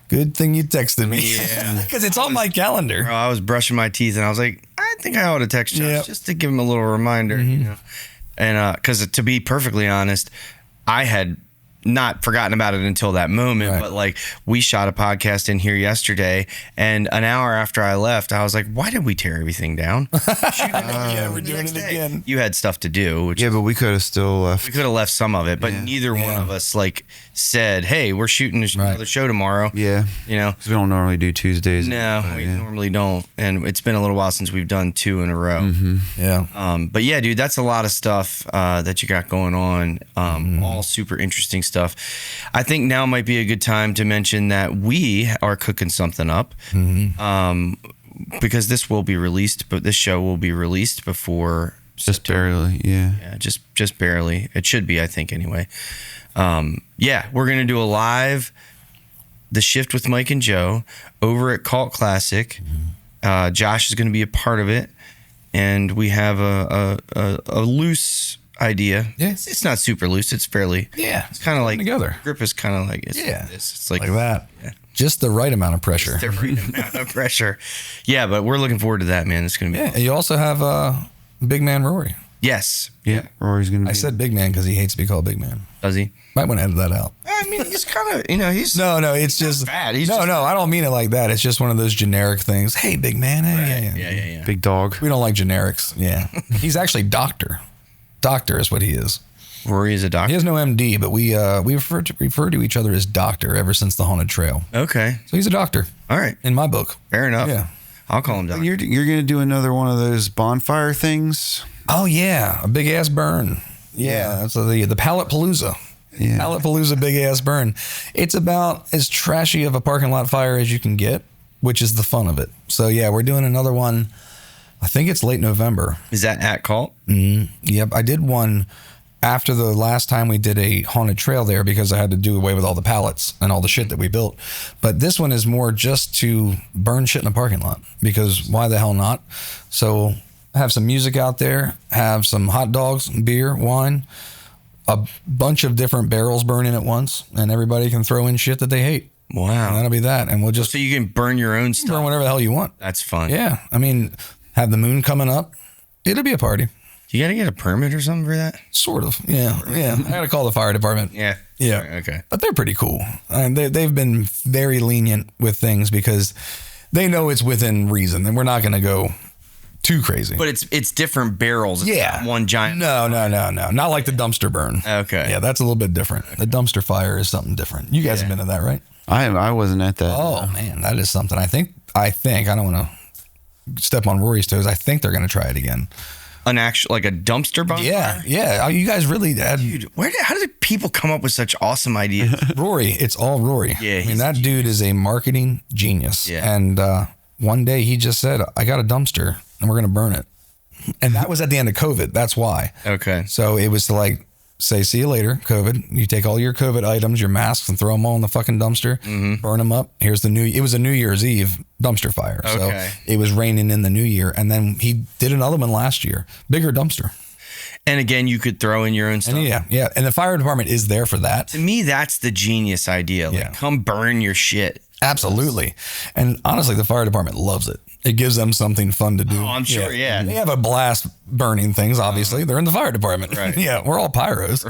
good thing you texted me. Yeah. Because it's on my calendar. Bro, I was brushing my teeth and I was like, I think I ought to text Josh just to give him a little reminder, you know. And because to be perfectly honest, I had not forgotten about it until that moment. Right. But like, we shot a podcast in here yesterday, and an hour after I left, I was like, why did we tear everything down? Yeah, we're doing it again. You had stuff to do. Yeah, but we could have still left. We could have left some of it, but neither one of us like said, hey, we're shooting another show tomorrow. Yeah. You know, because we don't normally do Tuesdays. No, we normally don't. And it's been a little while since we've done 2 in a row. Yeah. But yeah, dude, that's a lot of stuff that you got going on. All super interesting stuff. I think now might be a good time to mention that we are cooking something up. Because this will be released, but this show will be released before just barely. Yeah, just barely. It should be, I think, anyway. Yeah, we're gonna do a live the Shift with Mike and Joe over at Cult Classic. Josh is going to be a part of it, and we have a loose idea. Yeah. It's not super loose. It's fairly. Yeah. It's kind of like together. Grip is kind of like it's like that. Yeah. Just the right amount of pressure. The right amount of pressure. Yeah, but we're looking forward to that, man. It's going to be. Yeah. And you also have Big Man Rory. Yes. Yeah. Rory's going to be. I said Big Man because he hates to be called Big Man. Does he? Might want to edit that out. I mean, he's kind of, he's. No, it's just bad. No, I don't mean it like that. It's just one of those generic things. Hey, big man. Hey, Yeah. Big dog. We don't like generics. Yeah. He's actually doctor. Doctor is what he is. Rory is a doctor. He has no MD, but we refer to each other as doctor ever since the Haunted Trail. Okay. So he's a doctor. All right. In my book. Fair enough. Yeah. I'll call him doctor. You're going to do another one of those bonfire things? Oh yeah, a big ass burn. Yeah, that's the Pallet Palooza. Yeah. Pallet Palooza big ass burn. It's about as trashy of a parking lot fire as you can get, which is the fun of it. So yeah, we're doing another one. I think it's late November. Is that at Cult? Yep, I did one after the last time we did a haunted trail there because I had to do away with all the pallets and all the shit that we built. But this one is more just to burn shit in a parking lot because why the hell not? So have some music out there, have some hot dogs, beer, wine, a bunch of different barrels burning at once, and everybody can throw in shit that they hate. Wow. And that'll be that. And we'll just So you can burn your own stuff. burn whatever the hell you want. That's fun. Yeah. I mean, have the moon coming up. It'll be a party. You got to get a permit or something for that? Sort of. Yeah. I got to call the fire department. Yeah. Yeah. Okay. But they're pretty cool. And they've been very lenient with things because they know it's within reason and we're not going to go too crazy. But it's different barrels. It's Yeah. not one giant. No. Not like the dumpster burn. Okay. Yeah, that's a little bit different. The dumpster fire is something different. You guys have been to that, right? I wasn't at that. Oh man, that is something. I think I don't want to step on Rory's toes. I think they're going to try it again. An actual, like a dumpster bonfire? Yeah. Oh, you guys really had Dude, how did people come up with such awesome ideas? Rory. It's all Rory. Yeah, I mean, that dude is a marketing genius. Yeah. And one day he just said, I got a dumpster and we're going to burn it. And that was at the end of COVID. That's why. Okay. So it was to like say, see you later, COVID. You take all your COVID items, your masks, and throw them all in the fucking dumpster, burn them up. It was a New Year's Eve dumpster fire. Okay. So it was raining in the new year. And then he did another one last year, bigger dumpster. And again, you could throw in your own stuff. And yeah. And the fire department is there for that. To me, that's the genius idea. Like, come burn your shit. Absolutely. And honestly, the fire department loves it. It gives them something fun to do. Oh, I'm sure, yeah. They have a blast burning things, obviously. They're in the fire department. Right. Yeah, we're all pyros.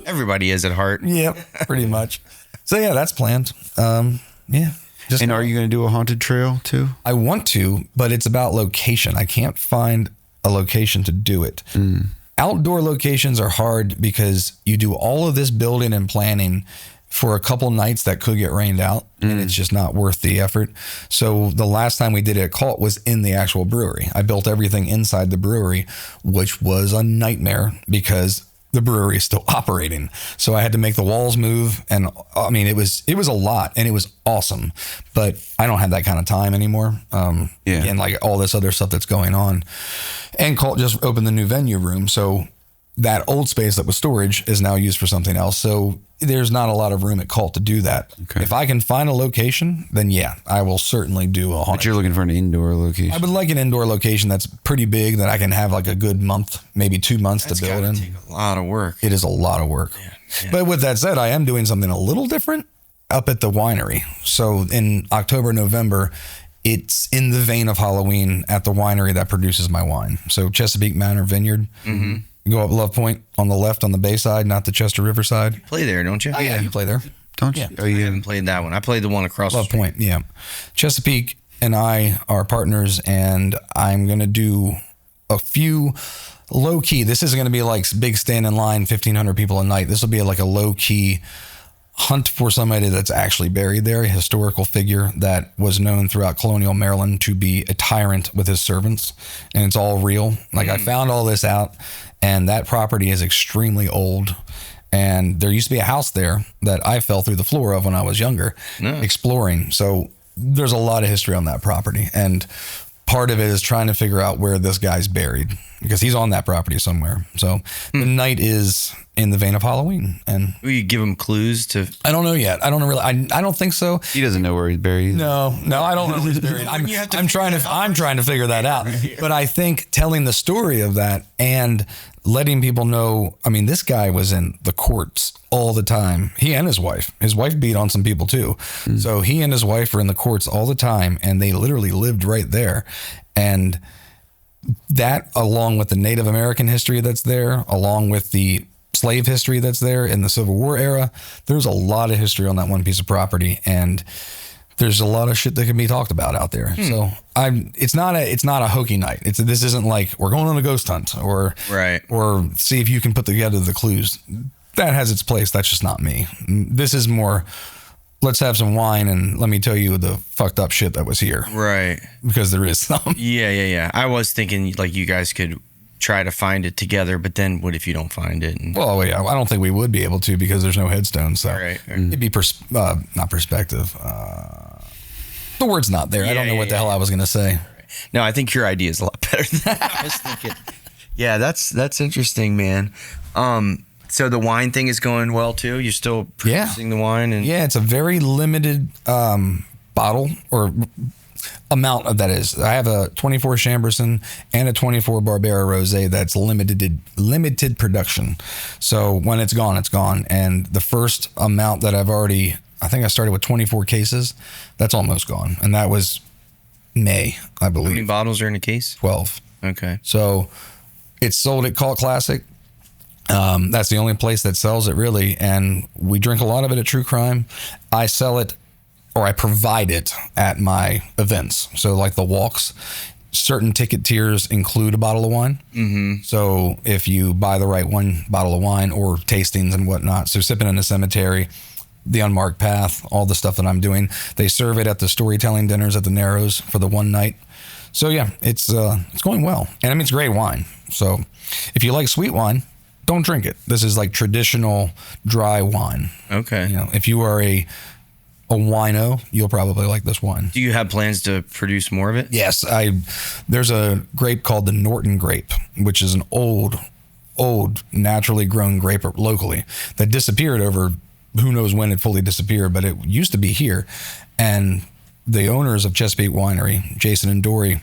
Everybody is at heart. Yep, pretty much. So yeah, that's planned. Yeah. And are you going to do a haunted trail too? I want to, but it's about location. I can't find a location to do it. Outdoor locations are hard because you do all of this building and planning for a couple nights that could get rained out, and it's just not worth the effort. So the last time we did it at Cult was in the actual brewery. I built everything inside the brewery, which was a nightmare because the brewery is still operating. So I had to make the walls move, and I mean it was a lot, and it was awesome. But I don't have that kind of time anymore. And like all this other stuff that's going on. And Cult just opened the new venue room, so that old space that was storage is now used for something else. So there's not a lot of room at Cult to do that. Okay. If I can find a location, then yeah, I will certainly do a haunted. But you're looking for an indoor location. I would like an indoor location that's pretty big that I can have like a good month, maybe 2 months That's to build in. take a lot of work. It is a lot of work. Yeah. But with that said, I am doing something a little different up at the winery. So in October, November, it's in the vein of Halloween at the winery that produces my wine. So Chesapeake Manor Vineyard. Mm-hmm. You go up Love Point on the left on the bay side, not the Chester River side. Play there, don't you? Oh, yeah, you play there. Don't you? Yeah. Oh, I you haven't played that one. I played the one across the Love street. Point, yeah. Chesapeake and I are partners, and I'm going to do a few low key. This isn't going to be like big stand in line, 1,500 people a night. This will be like a low key hunt for somebody that's actually buried there, a historical figure that was known throughout colonial Maryland to be a tyrant with his servants. And it's all real. Like I found all this out, and that property is extremely old. And there used to be a house there that I fell through the floor of when I was younger, exploring. So there's a lot of history on that property. And part of it is trying to figure out where this guy's buried because he's on that property somewhere. So the night is in the vein of Halloween. And Will you give them clues to? I don't know yet. I don't really. I don't think so. He doesn't know where he's buried. No, I don't know where he's buried. I'm trying to figure that out. But I think telling the story of that and letting people know. I mean, this guy was in the courts all the time. He and his wife. His wife beat on some people too. So he and his wife were in the courts all the time, and they literally lived right there. And that, along with the Native American history that's there, along with the slave history that's there in the Civil War era, there's a lot of history on that one piece of property, and there's a lot of shit that can be talked about out there. So it's not a hokey night. This isn't like we're going on a ghost hunt or see if you can put together the clues. That has its place. That's just not me. This is more, let's have some wine and let me tell you the fucked up shit that was here. Right. Because there is some. Yeah. I was thinking like you guys could try to find it together, but then what if you don't find it? Well, yeah, I don't think we would be able to because there's no headstone. So right. It'd be not perspective. The word's not there. I don't know what the hell I was going to say. No, I think your idea is a lot better than I was thinking. Yeah, that's interesting, man. So the wine thing is going well too? You're still producing the wine? Yeah, it's a very limited bottle or amount of that is. I have a 24 Chamberson and a 24 Barbera Rosé that's limited production. So when it's gone, it's gone. And the first amount that I think I started with 24 cases. That's almost gone. And that was May, I believe. How many bottles are in a case? 12. Okay. So it's sold at Cult Classic. That's the only place that sells it really. And we drink a lot of it at True Crime. I sell it, or I provide it at my events. So like the walks, certain ticket tiers include a bottle of wine. Mm-hmm. So if you buy the right one bottle of wine or tastings and whatnot, so Sippin in the Cemetery, the Unmarked Path, all the stuff that I'm doing, they serve it at the storytelling dinners at the Narrows for the one night. So yeah, it's going well. And I mean, it's great wine. So if you like sweet wine, don't drink it. This is like traditional dry wine. Okay. You know, if you are a wino, you'll probably like this wine. Do you have plans to produce more of it? Yes, there's a grape called the Norton grape, which is an old naturally grown grape locally that disappeared over who knows when it fully disappeared, but it used to be here. And the owners of Chesapeake Winery, Jason and Dory,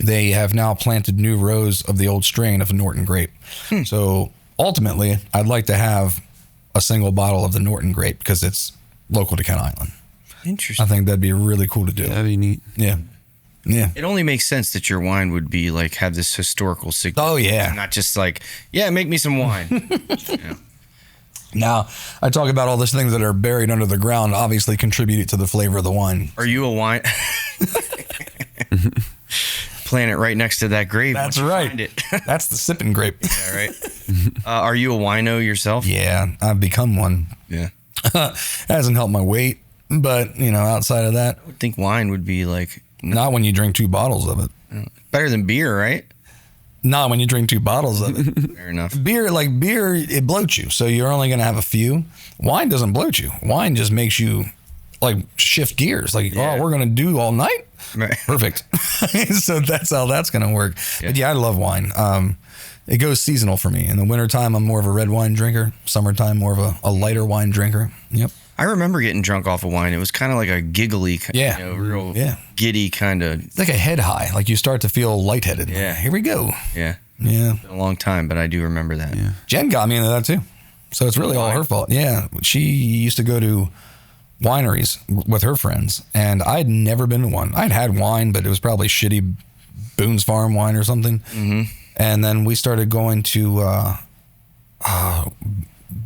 they have now planted new rows of the old strain of the Norton grape. So ultimately, I'd like to have a single bottle of the Norton grape because it's local to Kent Island. Interesting. I think that'd be really cool to do. That'd be neat. Yeah. It only makes sense that your wine would be like have this historical significance. Oh yeah. Not just like, make me some wine. Now, I talk about all these things that are buried under the ground, obviously contributed to the flavor of the wine. Are you a wine? Plant it right next to that grape. That's right. Find it. That's the Sippin grape. Yeah, right. Are you a wino yourself? Yeah, I've become one. Yeah. Hasn't helped my weight, but outside of that, I would think wine would be like not when you drink 2 bottles of it. Better than beer, right? Not when you drink 2 bottles of it. Fair enough. Beer, it bloats you, so you're only going to have a few. Wine doesn't bloat you. Wine just makes you like shift gears. Like, we're going to do all night? Right. Perfect. So that's how that's going to work. Yeah. But yeah, I love wine. It goes seasonal for me. In the wintertime, I'm more of a red wine drinker. Summertime, more of a lighter wine drinker. Yep. I remember getting drunk off of wine. It was kind of like a giggly, real giddy kind of. It's like a head high. Like you start to feel lightheaded. Yeah. Like, here we go. Yeah. Yeah. It's been a long time, but I do remember that. Yeah. Jen got me into that too. So it's really all her fault. Yeah. She used to go to wineries with her friends, and I'd never been to one. I'd had wine, but it was probably shitty Boone's Farm wine or something. Mm-hmm. And then we started going to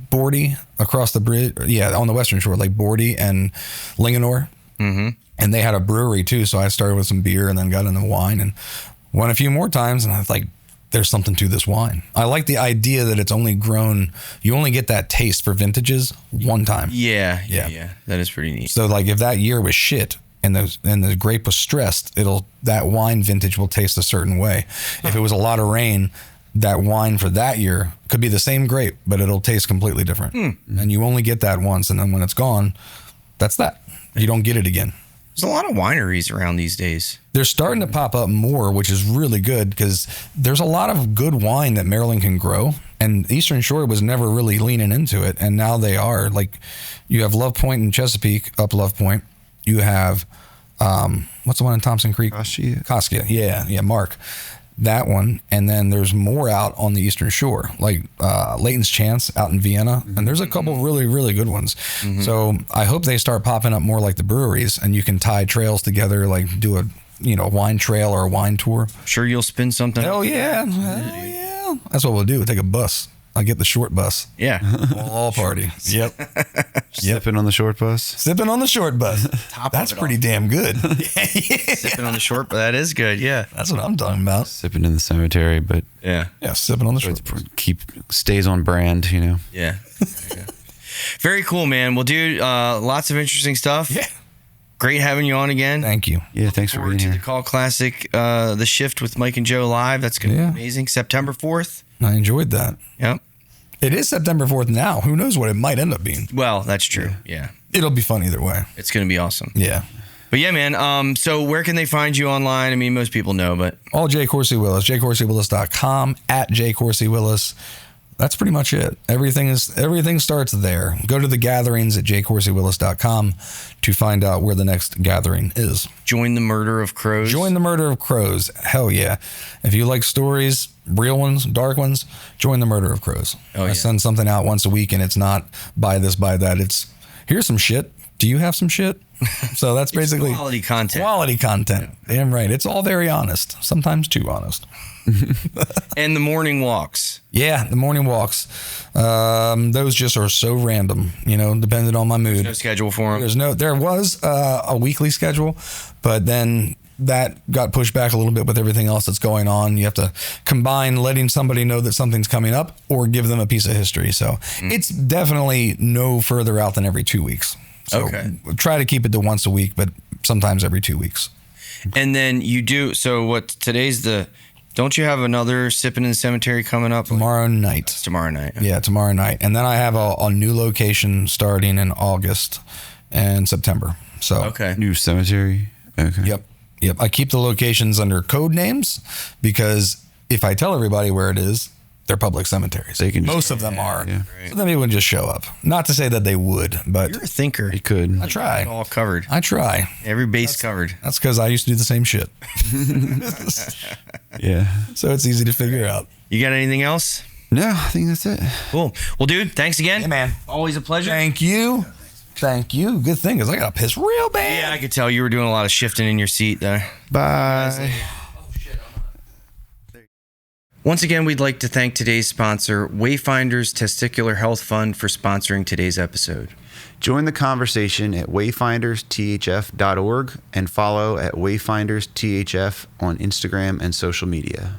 Bordy across the bridge. Yeah, on the Western Shore, like Bordy and Linganore. Mm-hmm. And they had a brewery too. So I started with some beer and then got into wine and went a few more times. And I was like, there's something to this wine. I like the idea that it's only grown, you only get that taste for vintages one time. Yeah. That is pretty neat. So like if that year was shit and the grape was stressed, that wine vintage will taste a certain way. If it was a lot of rain, that wine for that year could be the same grape, but it'll taste completely different. And you only get that once, and then when it's gone, that's that. You don't get it again. There's a lot of wineries around these days. They're starting to pop up more, which is really good because there's a lot of good wine that Maryland can grow. And Eastern Shore was never really leaning into it, and now they are. Like, you have Love Point in Chesapeake, up Love Point. You have, what's the one in Thompson Creek? Koskia. Yeah, Mark. That one. And then there's more out on the Eastern Shore, like Layton's Chance out in Vienna. And there's a couple really, really good ones. So I hope they start popping up more like the breweries, and you can tie trails together, like do a wine trail or a wine tour. Sure, you'll spin something. Hell yeah. That's what we'll do. We'll take a bus. I'll get the short bus. Yeah. All party. Yep. Sipping on the short bus. Sipping on the short bus. That's pretty damn good. Sipping on the short, but that is good. Yeah. That's what I'm talking about. Sipping in the cemetery, but Yeah. Yeah, sipping on the short bus. Stays on brand, you know. Yeah. Very cool, man. Well, dude, lots of interesting stuff. Yeah. Great having you on again. Thank you. Yeah, thanks for being To here. the Call Classic, The Shift with Mike and Joe live. That's going to be amazing. September 4th. I enjoyed that. Yep. It is September 4th now. Who knows what it might end up being? Well, that's true. Yeah. It'll be fun either way. It's going to be awesome. Yeah. But yeah, man. So where can they find you online? I mean, most people know, but All J. Coursey Willis, jcourseywillis.com, at J. Coursey Willis. That's pretty much it. Everything starts there. Go to the gatherings at jcourseywillis.com to find out where the next gathering is. join the Murder of Crows. Join the Murder of Crows. Hell yeah. If you like stories, real ones, dark ones, join the Murder of Crows. I send something out once a week, and it's not buy this, buy that. It's here's some shit. Do you have some shit? So that's basically quality content. Quality content. Damn right. It's all very honest. Sometimes too honest. And the morning walks. Yeah, the morning walks. Those just are so random, depending on my mood. No schedule for them. There was a weekly schedule, but then that got pushed back a little bit with everything else that's going on. You have to combine letting somebody know that something's coming up or give them a piece of history. So it's definitely no further out than every 2 weeks. So try to keep it to once a week, but sometimes every 2 weeks. And then you do, so don't you have another Sippin in the Cemetery coming up? Tomorrow night. Tomorrow night. Yeah, tomorrow night. And then I have a new location starting in August and September. So New cemetery. Okay. Yep. I keep the locations under code names because if I tell everybody where it is, they're public cemeteries. Most of them are. Yeah. So then people would just show up. Not to say that they would, but You're a thinker. You could. I try. All covered. I try. Every base covered. That's because I used to do the same shit. Yeah. So it's easy to figure out. You got anything else? No, I think that's it. Cool. Well, dude, thanks again. Hey, man. Always a pleasure. Thank you. Thank you. Good thing is I got to piss real bad. Yeah, I could tell you were doing a lot of shifting in your seat there. Bye. Once again, we'd like to thank today's sponsor, Wayfinders Testicular Health Fund, for sponsoring today's episode. Join the conversation at wayfindersthf.org and follow at wayfindersthf on Instagram and social media.